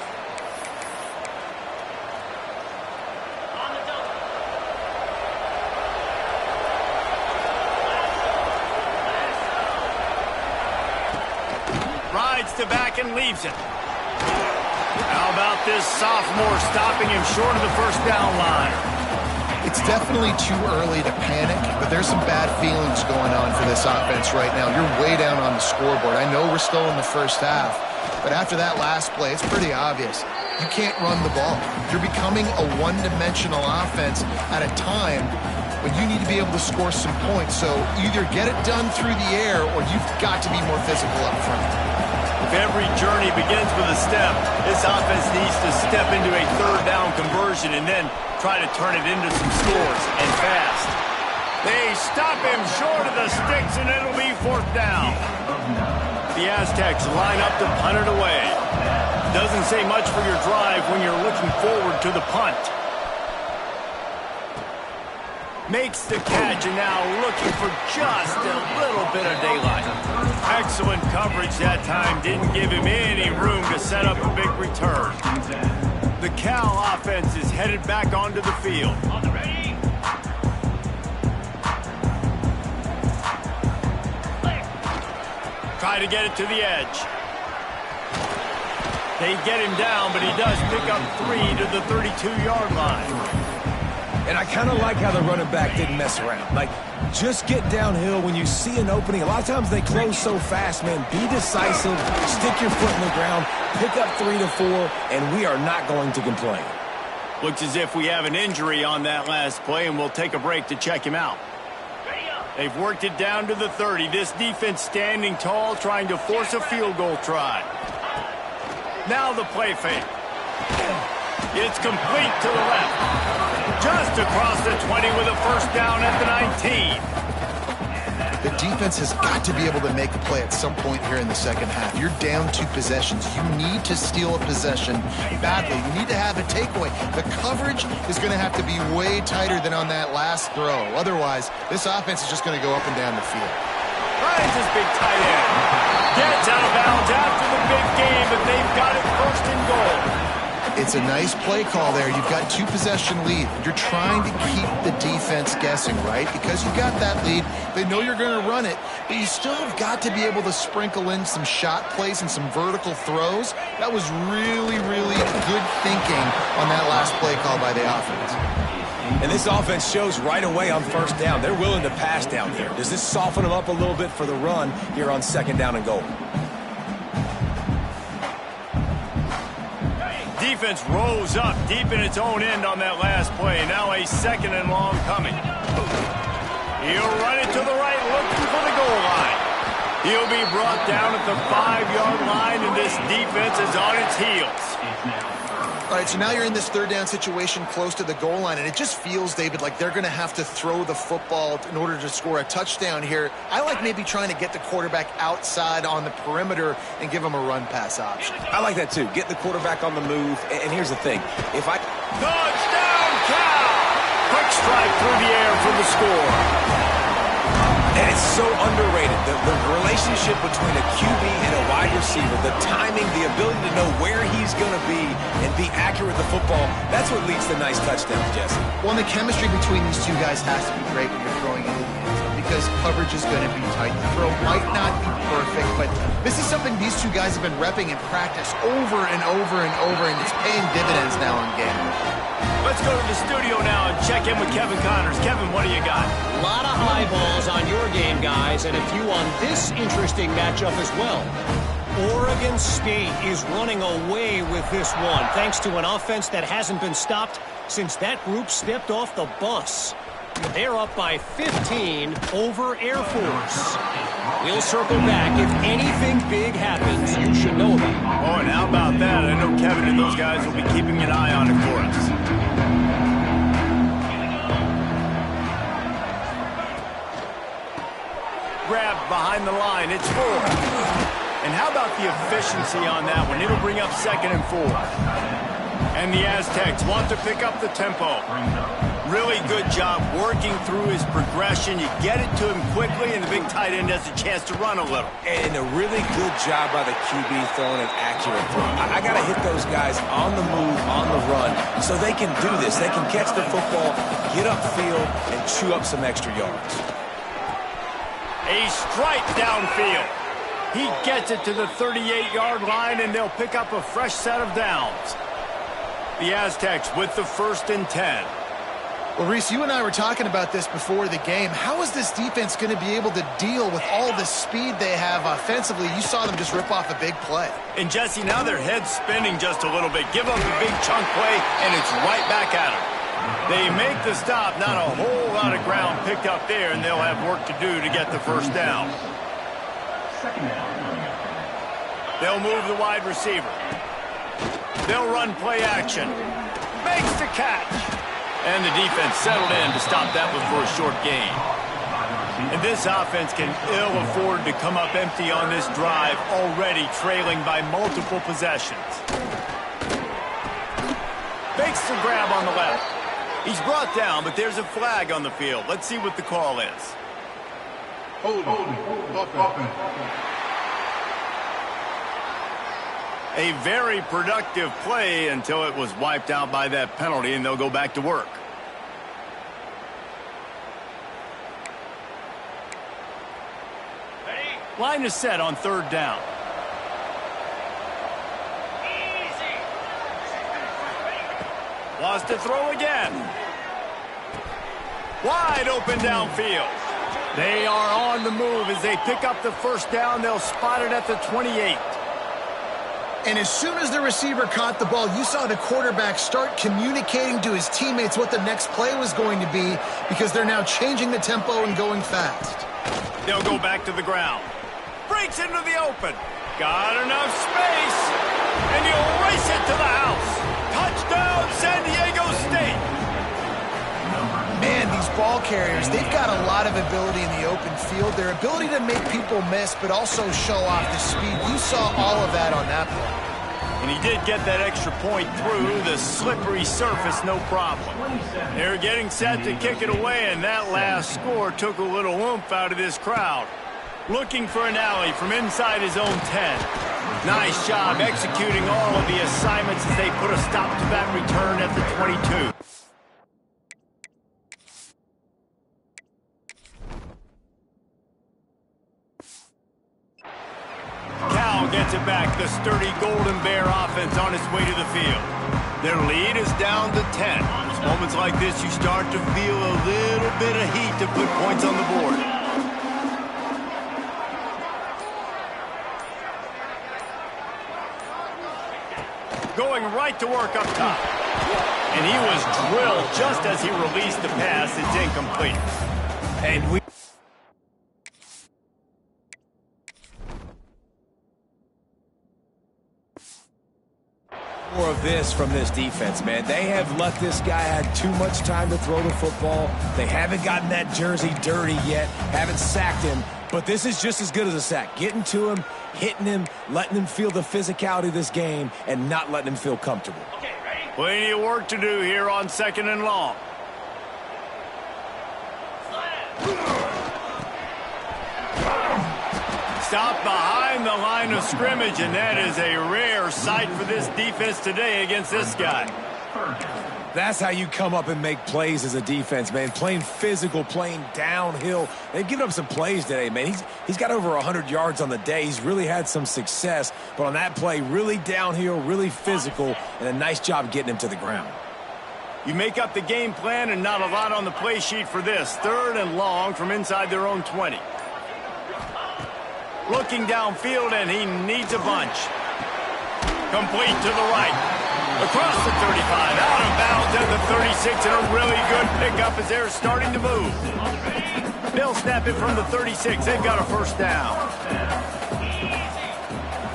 Rides to back and leaves it. How about this sophomore stopping him short of the 1st down line? It's definitely too early to panic, but there's some bad feelings going on for this offense right now. You're way down on the scoreboard. I know we're still in the 1st half, but after that last play, it's pretty obvious. You can't run the ball. You're becoming a one-dimensional offense at a time when you need to be able to score some points. So either get it done through the air or you've got to be more physical up front. If every journey begins with a step, this offense needs to step into a 3rd down conversion and then try to turn it into some scores, and fast. They stop him short of the sticks, and it'll be 4th down. The Aztecs line up to punt it away. Doesn't say much for your drive when you're looking forward to the punt. Makes the catch, and now looking for just a little bit of daylight. Excellent coverage that time. Didn't give him any room to set up a big return. The Cal offense is headed back onto the field. Try to get it to the edge. They get him down, but he does pick up 3 to the 32-yard line. And I kind of like how the running back didn't mess around. Like, just get downhill when you see an opening. A lot of times they close so fast, man. Be decisive, stick your foot in the ground, pick up 3 to 4, and we are not going to complain. Looks as if we have an injury on that last play, and we'll take a break to check him out. They've worked it down to the 30. This defense standing tall, trying to force a field goal try. Now the play fake. It's complete to the left. Just across the 20 with a first down at the 19. The defense has got to be able to make a play at some point here in the second half. You're down 2 possessions. You need to steal a possession badly. You need to have a takeaway. The coverage is going to have to be way tighter than on that last throw. Otherwise, this offense is just going to go up and down the field. Finds his big tight end. Gets out of bounds after the big game, but they've got it first and goal. It's a nice play call there. You've got 2-possession lead. You're trying to keep the defense guessing, right? Because you've got that lead. They know you're going to run it, but you still have got to be able to sprinkle in some shot plays and some vertical throws. That was really, really good thinking on that last play call by the offense. And this offense shows right away on first down. They're willing to pass down here. Does this soften them up a little bit for the run here on second down and goal? Defense rose up deep in its own end on that last play. Now a second and long coming. He'll run it to the right, looking for the goal line. He'll be brought down at the 5-yard line, and this defense is on its heels. All right, so now you're in this third down situation close to the goal line, and it just feels, David, like they're going to have to throw the football in order to score a touchdown here. I like maybe trying to get the quarterback outside on the perimeter and give him a run-pass option. I like that, too. Get the quarterback on the move. And here's the thing. Touchdown, Cal! Quick strike through the air for the score. And it's so underrated. The relationship between a QB and a wide receiver, the timing, the ability to know where he's going to be and be accurate with the football, that's what leads to nice touchdowns, Jesse. Well, and the chemistry between these two guys has to be great when you're throwing into the end zone because coverage is going to be tight. The throw might not be perfect, but this is something these two guys have been repping in practice over and over and over, and it's paying dividends now in game. Let's go to the studio now and check in with Kevin Connors. Kevin, what do you got? A lot of eyeballs on your game, guys, and a few on this interesting matchup as well. Oregon State is running away with this one, thanks to an offense that hasn't been stopped since that group stepped off the bus. They're up by 15 over Air Force. We'll circle back. If anything big happens, you should know about it. Oh, and how about that? I know Kevin and those guys will be keeping an eye on it for us. Grabbed behind the line. It's 4. And how about the efficiency on that one? It'll bring up 2nd and 4. And the Aztecs want to pick up the tempo. Really good job working through his progression. You get it to him quickly, and the big tight end has a chance to run a little. And a really good job by the QB throwing an accurate throw. I got to hit those guys on the move, on the run, so they can do this. They can catch the football, get upfield, and chew up some extra yards. A strike downfield. He gets it to the 38-yard line, and they'll pick up a fresh set of downs. The Aztecs with the 1st and 10. Well, Reese, you and I were talking about this before the game. How is this defense going to be able to deal with all the speed they have offensively? You saw them just rip off a big play. And, Jesse, now their head's spinning just a little bit. Give up a big chunk play, and it's right back at them. They make the stop. Not a whole lot of ground picked up there, and they'll have work to do to get the first down. They'll move the wide receiver. They'll run play action. Makes the catch. And the defense settled in to stop that one for a short gain. And this offense can ill afford to come up empty on this drive, already trailing by multiple possessions. Makes the grab on the left. He's brought down, but there's a flag on the field. Let's see what the call is. A very productive play until it was wiped out by that penalty, and they'll go back to work. Line is set on third down. Wants to throw again. Wide open downfield. They are on the move as they pick up the first down. They'll spot it at the 28. And as soon as the receiver caught the ball, you saw the quarterback start communicating to his teammates what the next play was going to be because they're now changing the tempo and going fast. They'll go back to the ground. Breaks into the open. Got enough space. And he'll race it to the house. Touchdown, San Diego State. Man, these ball carriers, they've got a lot of ability in the open field. Their ability to make people miss, but also show off the speed. You saw all of that on that play. And he did get that extra point through the slippery surface, no problem. They're getting set to kick it away, and that last score took a little oomph out of this crowd. Looking for an alley from inside his own 10. Nice job executing all of the assignments as they put a stop to that return at the 22. Gets it back. The sturdy Golden Bear offense on its way to the field. Their lead is down to 10. Moments like this, you start to feel a little bit of heat to put points on the board. Going right to work up top. And he was drilled just as he released the pass. It's incomplete. And we more of this from this defense, man. They have let this guy have too much time to throw the football. They haven't gotten that jersey dirty yet, haven't sacked him, but this is just as good as a sack. Getting to him, hitting him, letting him feel the physicality of this game, and not letting him feel comfortable. Plenty of work to do here on 2nd and long. Stop behind the line of scrimmage, and that is a rare sight for this defense today against this guy. That's how you come up and make plays as a defense, man. Playing physical, playing downhill. They've given up some plays today, man. He's got over 100 yards on the day. He's really had some success, but on that play, really downhill, really physical, and a nice job getting him to the ground. You make up the game plan and not a lot on the play sheet for this. 3rd and long from inside their own 20. Looking downfield, and he needs a bunch. Complete to the right. Across the 35, out of bounds at the 36, and a really good pickup as they're starting to move. They'll snap it from the 36. They've got a first down.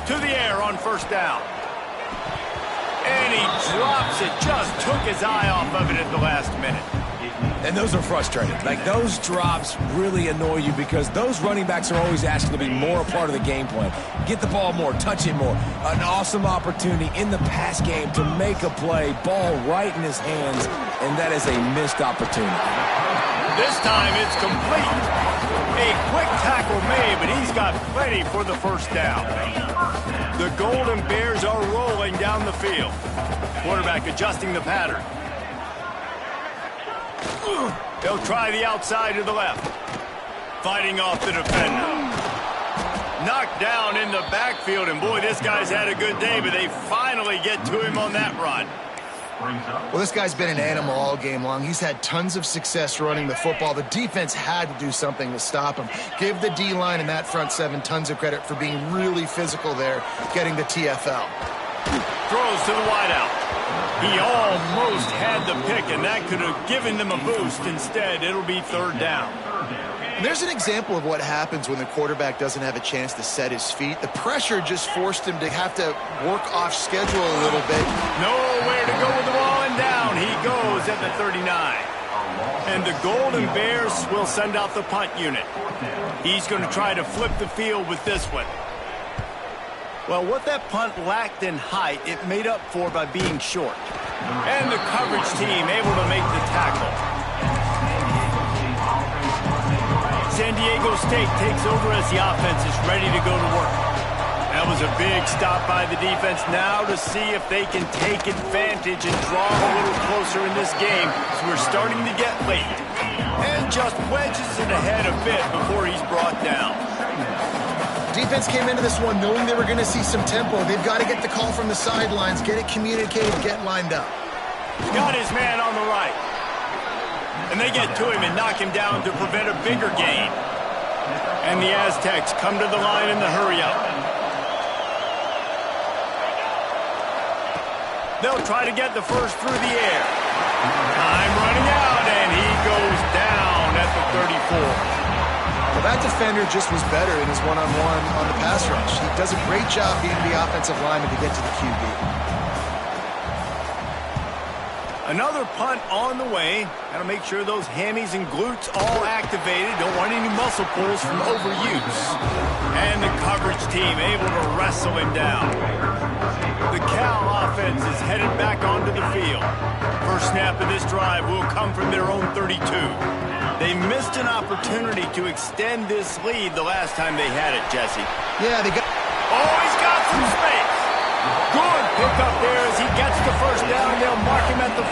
To the air on first down. And he drops it. Just took his eye off of it at the last minute. And those are frustrating. Like, those drops really annoy you because those running backs are always asking to be more a part of the game plan. Get the ball more, touch it more. An awesome opportunity in the pass game to make a play, ball right in his hands, and that is a missed opportunity. This time it's complete. A quick tackle made, but he's got plenty for the first down. The Golden Bears are rolling down the field. Quarterback adjusting the pattern. They'll try the outside to the left. Fighting off the defender. Knocked down in the backfield, and boy, this guy's had a good day, but they finally get to him on that run. Well, this guy's been an animal all game long. He's had tons of success running the football. The defense had to do something to stop him. Give the D-line and that front 7 tons of credit for being really physical there, getting the TFL. Throws to the wideout. He almost had the pick, and that could have given them a boost. Instead, it'll be 3rd down. There's an example of what happens when the quarterback doesn't have a chance to set his feet. The pressure just forced him to have to work off schedule a little bit. Nowhere to go with the ball, and down he goes at the 39. And the Golden Bears will send out the punt unit. He's going to try to flip the field with this one. Well, what that punt lacked in height, it made up for by being short. And the coverage team able to make the tackle. San Diego State takes over as the offense is ready to go to work. That was a big stop by the defense. Now to see if they can take advantage and draw a little closer in this game. So we're starting to get late. And just wedges it ahead a bit before he's brought down. defense came into this one knowing they were going to see some tempo. They've got to get the call from the sidelines, get it communicated, get lined up. He's got his man on the right. And they get to him and knock him down to prevent a bigger gain. And the Aztecs come to the line in the hurry-up. They'll try to get the first through the air. Time running out, and he goes down at the 34. Well, that defender just was better in his one-on-one on the pass rush. He does a great job being the offensive lineman to get to the QB. Another punt on the way. Got to make sure those hammies and glutes all activated. Don't want any muscle pulls from overuse. And the coverage team able to wrestle him down. The Cal offense is headed back onto the field. First snap of this drive will come from their own 32. They missed an opportunity to extend this lead the last time they had it, Jesse. Yeah, they got... Oh, he's got some space. Good pickup there as he gets the first down. They'll mark him at the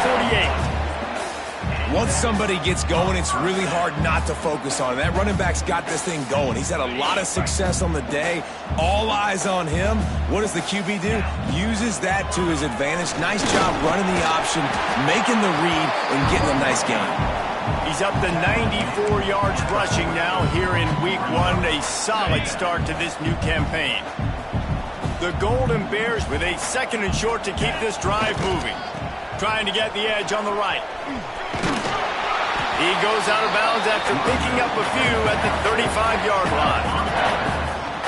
48. Once somebody gets going, it's really hard not to focus on him. That running back's got this thing going. He's had a lot of success on the day. All eyes on him. What does the QB do? Uses that to his advantage. Nice job running the option, making the read, and getting a nice gain. He's up to 94 yards rushing now here in week 1. A solid start to this new campaign. The Golden Bears with a 2nd and short to keep this drive moving. Trying to get the edge on the right. He goes out of bounds after picking up a few at the 35-yard line.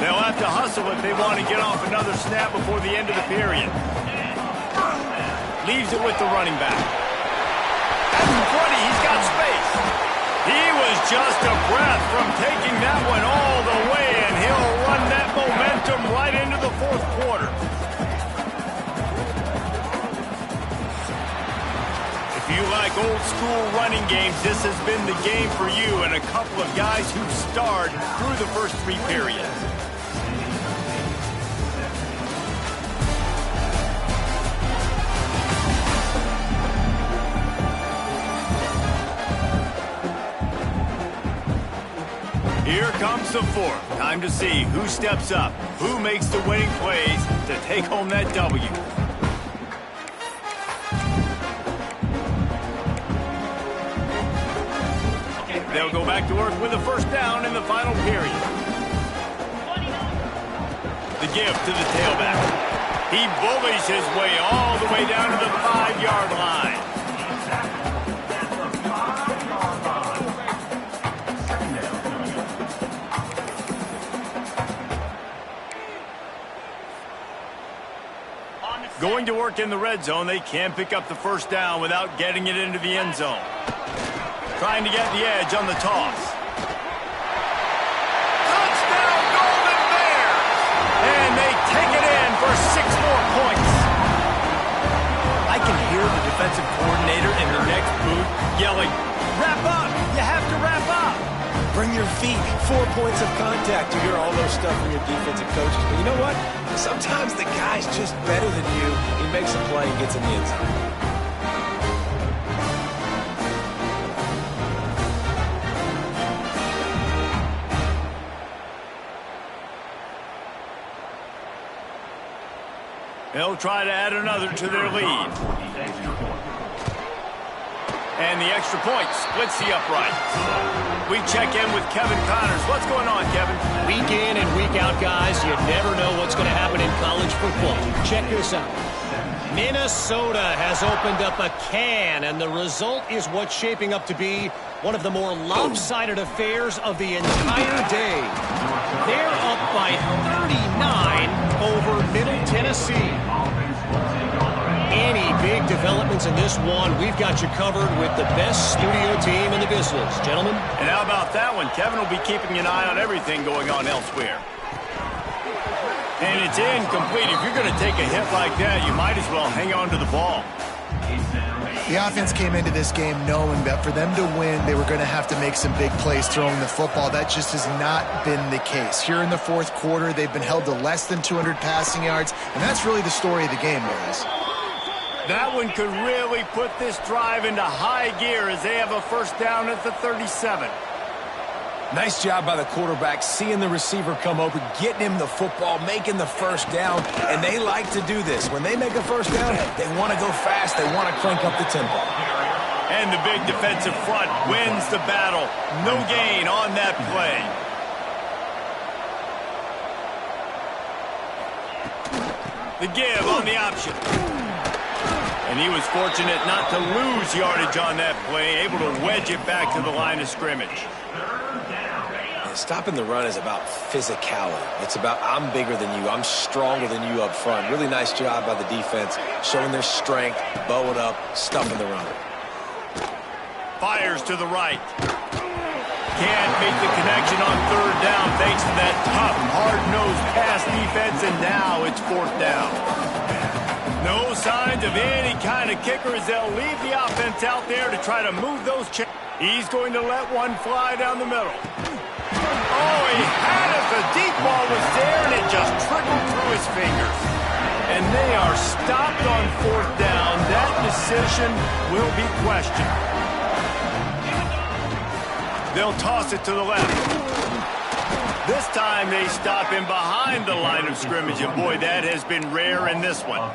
They'll have to hustle if they want to get off another snap before the end of the period. Leaves it with the running back. At the 20, he's got space. He was just a breath from taking that one all the way, and he'll run that momentum right into the 4th quarter. If you like old school running games, this has been the game for you and a couple of guys who starred through the first 3 periods. Here comes the 4th. Time to see who steps up, who makes the winning plays to take home that W. They'll go back to work with a first down in the final period. The give to the tailback. He bullies his way all the way down to the 5-yard line. Going to work in the red zone, they can't pick up the first down without getting it into the end zone. Trying to get the edge on the toss. Touchdown, Golden Bears! And they take it in for 6 more points. I can hear the defensive coordinator in the next booth yelling, "Wrap up! You have to wrap up!" Bring your feet. 4 points of contact. You hear all those stuff from your defensive coaches. But you know what? Sometimes the guy's just better than you. He makes a play and gets in the end zone. They'll try to add another to their lead. And the extra point splits the uprights. We check in with Kevin Connors. What's going on, Kevin? Week in and week out, guys, you never know what's going to happen in college football. Check this out. Minnesota has opened up a can, and the result is what's shaping up to be one of the more lopsided affairs of the entire day. They're up by 39 over Middle Tennessee. Any big developments in this one, we've got you covered with the best studio team in the business. Gentlemen? And how about that one? Kevin will be keeping an eye on everything going on elsewhere. And it's incomplete. If you're going to take a hit like that, you might as well hang on to the ball. The offense came into this game knowing that for them to win, they were going to have to make some big plays throwing the football. That just has not been the case. Here in the 4th quarter, they've been held to less than 200 passing yards, and that's really the story of the game, guys. That one could really put this drive into high gear as they have a first down at the 37. Nice job by the quarterback, seeing the receiver come open, getting him the football, making the first down, and they like to do this. When they make a first down, they want to go fast. They want to crank up the tempo. And the big defensive front wins the battle. No gain on that play. The give on the option. And he was fortunate not to lose yardage on that play, able to wedge it back to the line of scrimmage. Stopping the run is about physicality. It's about I'm bigger than you. I'm stronger than you up front. Really nice job by the defense, showing their strength, bowing up, stuffing the run. Fires to the right. Can't make the connection on third down thanks to that tough, hard-nosed pass defense, and now it's fourth down. No signs of any kind of kicker as they'll leave the offense out there to try to move those chains. He's going to let one fly down the middle. Oh, he had it. The deep ball was there, and it just trickled through his fingers. And they are stopped on fourth down. That decision will be questioned. They'll toss it to the left. This time they stop him behind the line of scrimmage, and boy, that has been rare in this one.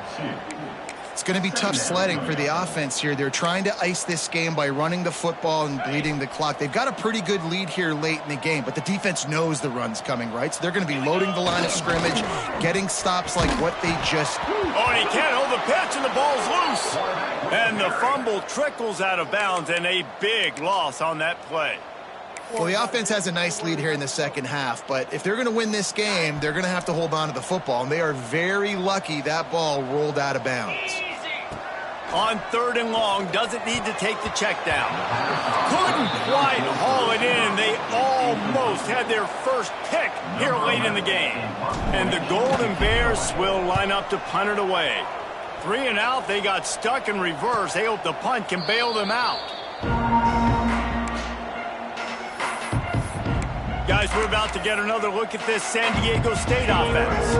It's going to be tough sledding for the offense here. They're trying to ice this game by running the football and bleeding the clock. They've got a pretty good lead here late in the game, but the defense knows the run's coming, right? So they're going to be loading the line of scrimmage, getting stops like what they just... Oh, and he can't hold the pitch, and the ball's loose. And the fumble trickles out of bounds, and a big loss on that play. Well, the offense has a nice lead here in the second half, but if they're going to win this game, they're going to have to hold on to the football, and they are very lucky that ball rolled out of bounds. On third and long, doesn't need to take the check down. Couldn't quite haul it in. They almost had their first pick here late in the game. And the Golden Bears will line up to punt it away. 3 and out, they got stuck in reverse. They hope the punt can bail them out. Guys, we're about to get another look at this San Diego State offense.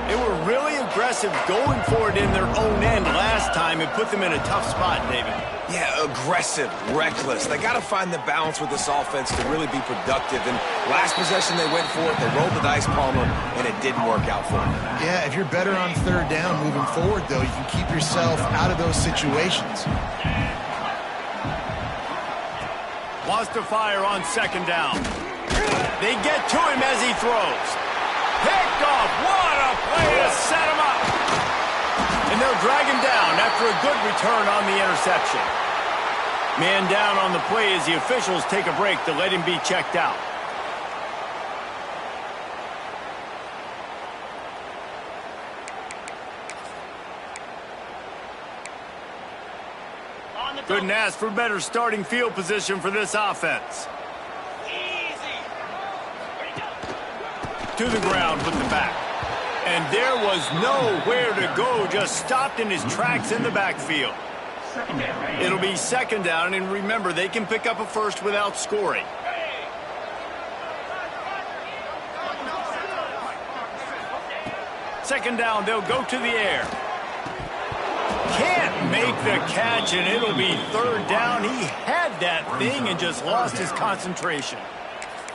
They were really aggressive going for it in their own end last time and put them in a tough spot, David. Yeah, aggressive, reckless. They got to find the balance with this offense to really be productive. And last possession they went for it, they rolled the dice, Palmer, and it didn't work out for them. Yeah, if you're better on third down moving forward, though, you can keep yourself out of those situations. Wants to fire on second down. They get to him as he throws. Picked off. What a play to set him up. And they'll drag him down after a good return on the interception. Man down on the play as the officials take a break to let him be checked out. Couldn't ask for better starting field position for this offense. To the ground with the back. And there was nowhere to go, just stopped in his tracks in the backfield. It'll be second down, and remember, they can pick up a first without scoring. Second down, they'll go to the air. Can't make the catch, and it'll be third down. He had that thing and just lost his concentration.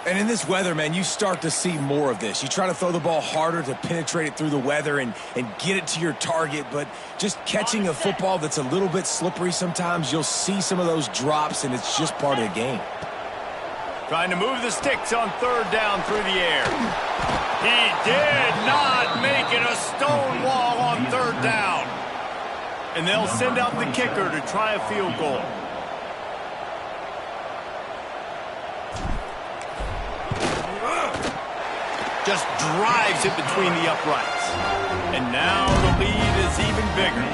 And in this weather, man, you start to see more of this. You try to throw the ball harder to penetrate it through the weather and get it to your target, but just catching a football that's a little bit slippery sometimes, you'll see some of those drops, and it's just part of the game. Trying to move the sticks on third down through the air. He did not make it a stone wall on third down. And they'll send out the kicker to try a field goal. Just drives it between the uprights. And now the lead is even bigger.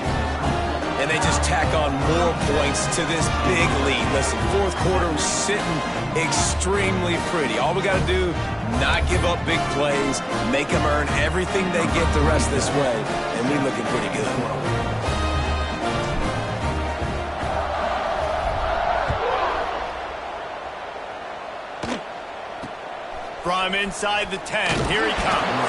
And they just tack on more points to this big lead. Listen, fourth quarter sitting extremely pretty. All we got to do, not give up big plays, make them earn everything they get the rest of this way, and we're looking pretty good. From inside the 10, here he comes.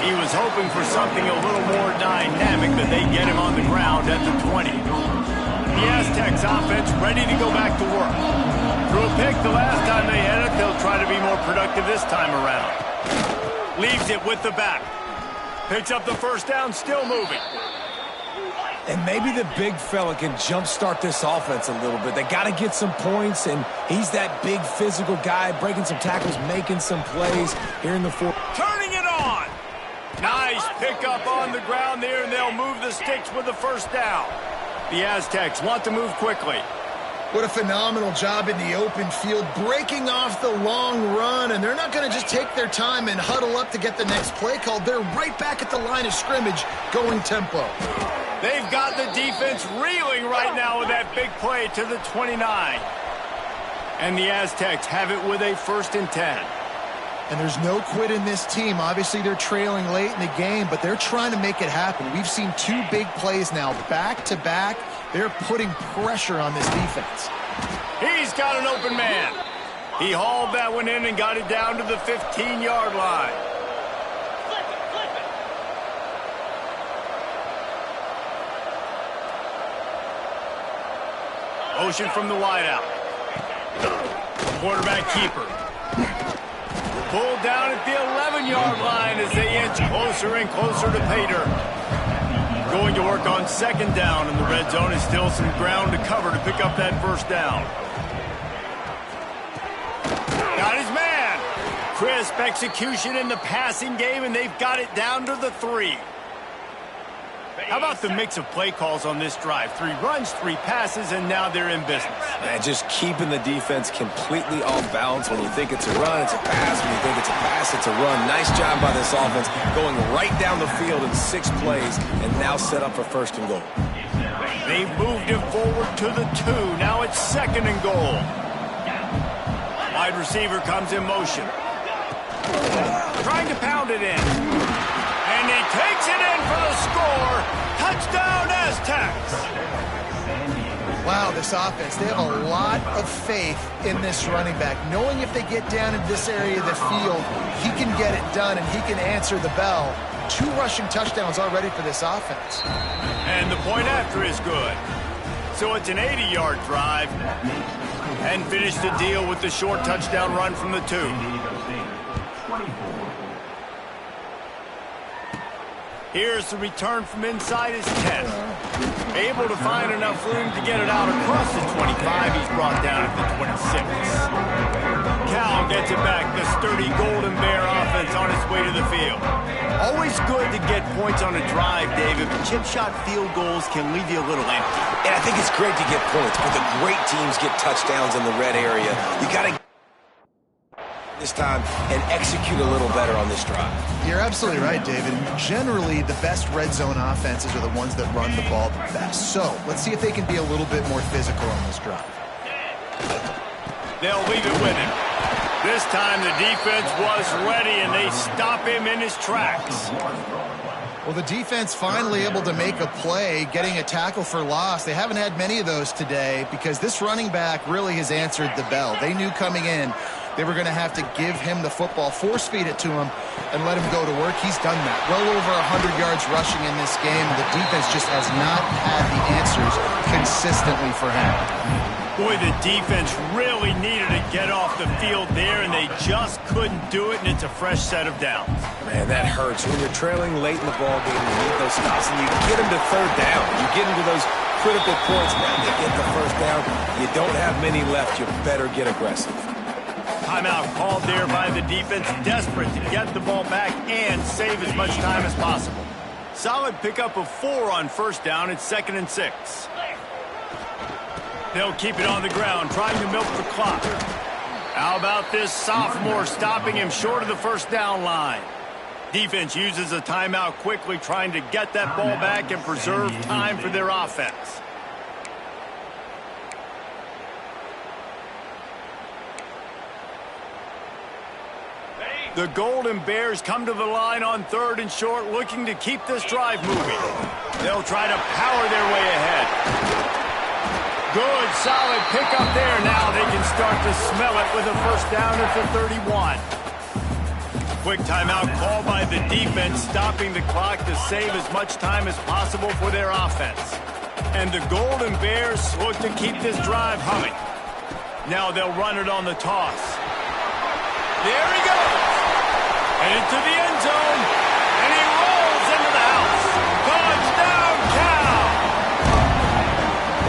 He was hoping for something a little more dynamic, but they get him on the ground at the 20. The Aztecs offense ready to go back to work. Threw a pick the last time they had it, they'll try try to be more productive this time around. Leaves it with the back. Picks up the first down, still moving. And maybe the big fella can jumpstart this offense a little bit. They got to get some points, and he's that big physical guy, breaking some tackles, making some plays here in the fourth. Turning it on. Nice pickup on the ground there, and they'll move the sticks with the first down. The Aztecs want to move quickly. What a phenomenal job in the open field, breaking off the long run, and they're not going to just take their time and huddle up to get the next play called. They're right back at the line of scrimmage, going tempo. They've got the defense reeling right now with that big play to the 29. And the Aztecs have it with a 1st and 10. And there's no quit in this team. Obviously, they're trailing late in the game, but they're trying to make it happen. We've seen 2 big plays now, back-to-back. They're putting pressure on this defense. He's got an open man. He hauled that one in and got it down to the 15-yard line. Motion from the wideout. Quarterback keeper. Pulled down at the 11-yard line as they inch closer and closer to pay dirt. Going to work on 2nd down, and the red zone is still some ground to cover to pick up that first down. Got his man. Crisp execution in the passing game, and they've got it down to the 3. How about the mix of play calls on this drive? 3 runs, 3 passes, and now they're in business. Man, just keeping the defense completely off balance. When you think it's a run, it's a pass. When you think it's a pass, it's a run. Nice job by this offense, going right down the field in 6 plays, and now set up for 1st and goal. They've moved it forward to the 2. Now it's 2nd and goal. Wide receiver comes in motion. Trying to pound it in. And he takes it in for the score. Touchdown, Aztecs. Wow, this offense, they have a lot of faith in this running back, knowing if they get down in this area of the field, he can get it done and he can answer the bell. 2 rushing touchdowns already for this offense. And the point after is good. So it's an 80-yard drive. And finish the deal with the short touchdown run from the 2. Here's the return from inside his 10. Able to find enough room to get it out across the 25. He's brought down at the 26. Cal gets it back. The sturdy Golden Bear offense on its way to the field. Always good to get points on a drive, David, but chip shot field goals can leave you a little empty. And I think it's great to get points, but the great teams get touchdowns in the red area. You got to this time and execute a little better on this drive. You're absolutely right, David. Generally, the best red zone offenses are the ones that run the ball the best. So let's see if they can be a little bit more physical on this drive. They'll leave it with him. This time the defense was ready, and they stop him in his tracks. Well, the defense finally able to make a play, getting a tackle for loss. They haven't had many of those today because this running back really has answered the bell. They knew coming in they were going to have to give him the football, force feed it to him, and let him go to work. He's done that. Well over 100 yards rushing in this game. The defense just has not had the answers consistently for him. Boy, the defense really needed to get off the field there, and they just couldn't do it, and it's a fresh set of downs. Man, that hurts. When you're trailing late in the ball game, you need those stops, and you get them to 3rd down. You get into those critical points, man, to get the 1st down. You don't have many left. You better get aggressive. Timeout called there by the defense, desperate to get the ball back and save as much time as possible. Solid pickup of 4 on 1st down. It's 2nd and 6. They'll keep it on the ground, trying to milk the clock. How about this sophomore stopping him short of the 1st down line? Defense uses a timeout quickly, trying to get that ball back and preserve time for their offense. The Golden Bears come to the line on 3rd and short, looking to keep this drive moving. They'll try to power their way ahead. Good, solid pickup there. Now they can start to smell it with a 1st down at the 31. Quick timeout called by the defense, stopping the clock to save as much time as possible for their offense. And the Golden Bears look to keep this drive humming. Now they'll run it on the toss. There he goes. Headed to the end zone. And he rolls into the house. Touchdown, Cal.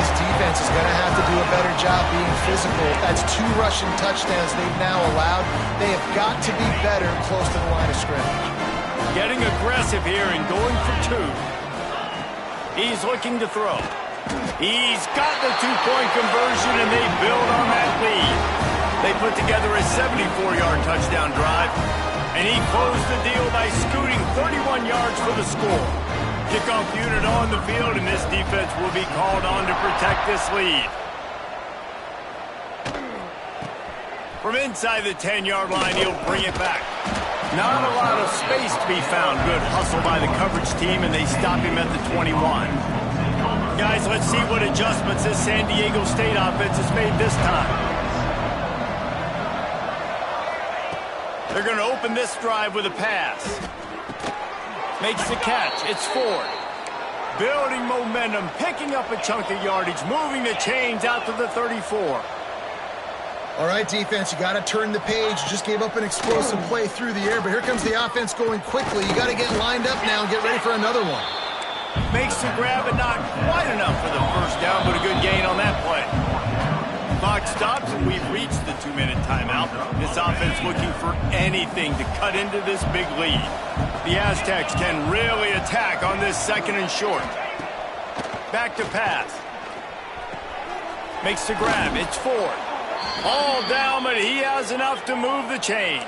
This defense is going to have to do a better job being physical. That's 2 rushing touchdowns they've now allowed. They have got to be better close to the line of scrimmage. Getting aggressive here and going for 2. He's looking to throw. He's got the 2-point conversion, and they build on that lead. They put together a 74-yard touchdown drive, and he closed the deal by scooting 31 yards for the score. Kickoff unit on the field, and this defense will be called on to protect this lead. From inside the 10-yard line, he'll bring it back. Not a lot of space to be found. Good hustle by the coverage team, and they stop him at the 21. Guys, let's see what adjustments this San Diego State offense has made this time. They're going to open this drive with a pass. Makes the catch. It's Ford. Building momentum, picking up a chunk of yardage, moving the chains out to the 34. All right, defense, you got to turn the page. You just gave up an explosive play through the air, but here comes the offense going quickly. You got to get lined up now and get ready for another one. Makes the grab, but not quite enough for the first down, but a good gain on that play. Clock stops, and we've reached the 2-minute timeout. This offense looking for anything to cut into this big lead. The Aztecs can really attack on this 2nd and short. Back to pass. Makes the grab. It's Ford. All down, but he has enough to move the chains.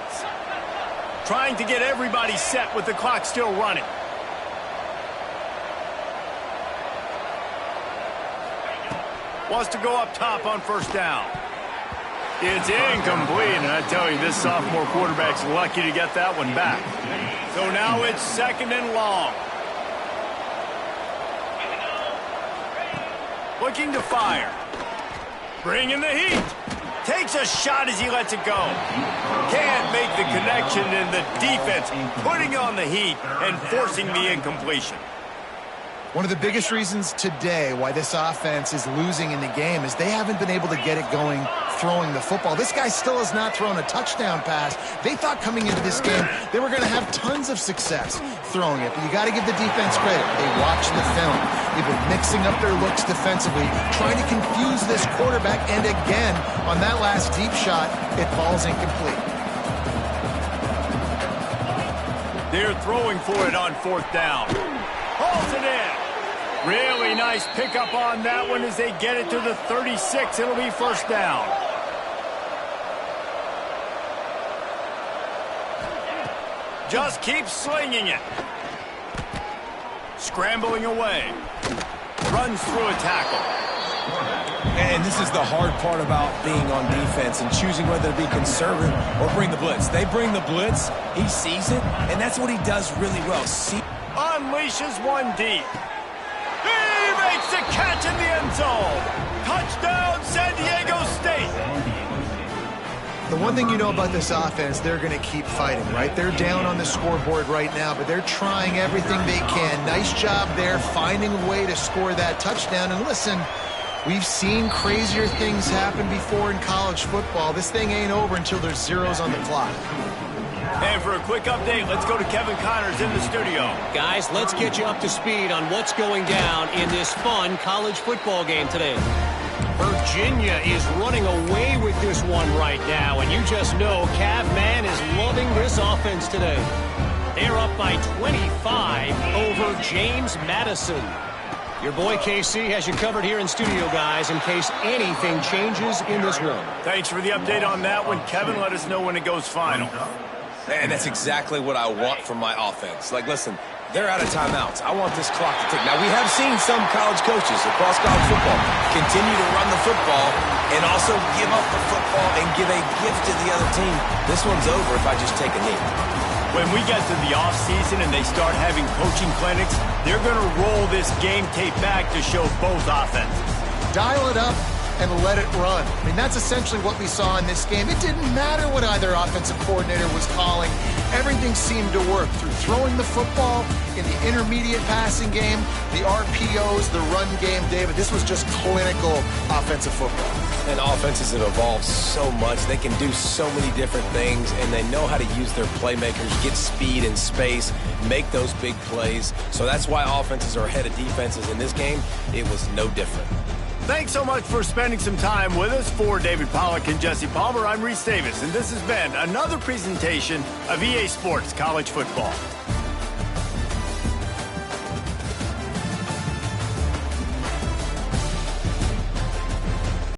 Trying to get everybody set with the clock still running. Wants to go up top on first down. It's incomplete, and I tell you, this sophomore quarterback's lucky to get that one back. So now it's 2nd and long. Looking to fire. Bringing the heat. Takes a shot as he lets it go. Can't make the connection, and the defense putting on the heat and forcing the incompletion. One of the biggest reasons today why this offense is losing in the game is they haven't been able to get it going throwing the football. This guy still has not thrown a touchdown pass. They thought coming into this game they were going to have tons of success throwing it, but you got to give the defense credit. They watched the film. They've been mixing up their looks defensively, trying to confuse this quarterback, and again, on that last deep shot, it falls incomplete. They're throwing for it on 4th down. Hauls it in. Really nice pickup on that one as they get it to the 36. It'll be first down. Just keeps slinging it. Scrambling away. Runs through a tackle. And this is the hard part about being on defense and choosing whether to be conservative or bring the blitz. They bring the blitz, he sees it, and that's what he does really well. Unleashes one deep. He makes the catch in the end zone. Touchdown, San Diego State. The one thing you know about this offense, they're going to keep fighting, right? They're down on the scoreboard right now, but they're trying everything they can. Nice job there, finding a way to score that touchdown. And listen, we've seen crazier things happen before in college football. This thing ain't over until there's zeros on the clock. And for a quick update, let's go to Kevin Connors in the studio. Guys, let's get you up to speed on what's going down in this fun college football game today. Virginia is running away with this one right now, and you just know Cavman is loving this offense today. They're up by 25 over James Madison. Your boy KC has you covered here in studio, guys, in case anything changes in this one. Thanks for the update on that one. Kevin, let us know when it goes final. And that's exactly what I want from my offense. Like, listen, they're out of timeouts. I want this clock to tick. Now, we have seen some college coaches across college football continue to run the football and also give up the football and give a gift to the other team. This one's over if I just take a knee. When we get to the offseason and they start having coaching clinics, they're going to roll this game tape back to show both offenses. Dial it up and let it run. I mean, that's essentially what we saw in this game. It didn't matter what either offensive coordinator was calling. Everything seemed to work through throwing the football, in the intermediate passing game, the RPOs, the run game. David, this was just clinical offensive football. And offenses have evolved so much. They can do so many different things, and they know how to use their playmakers, get speed and space, make those big plays. So that's why offenses are ahead of defenses. In this game, it was no different. Thanks so much for spending some time with us. For David Pollack and Jesse Palmer, I'm Reese Davis, and this has been another presentation of EA Sports College Football.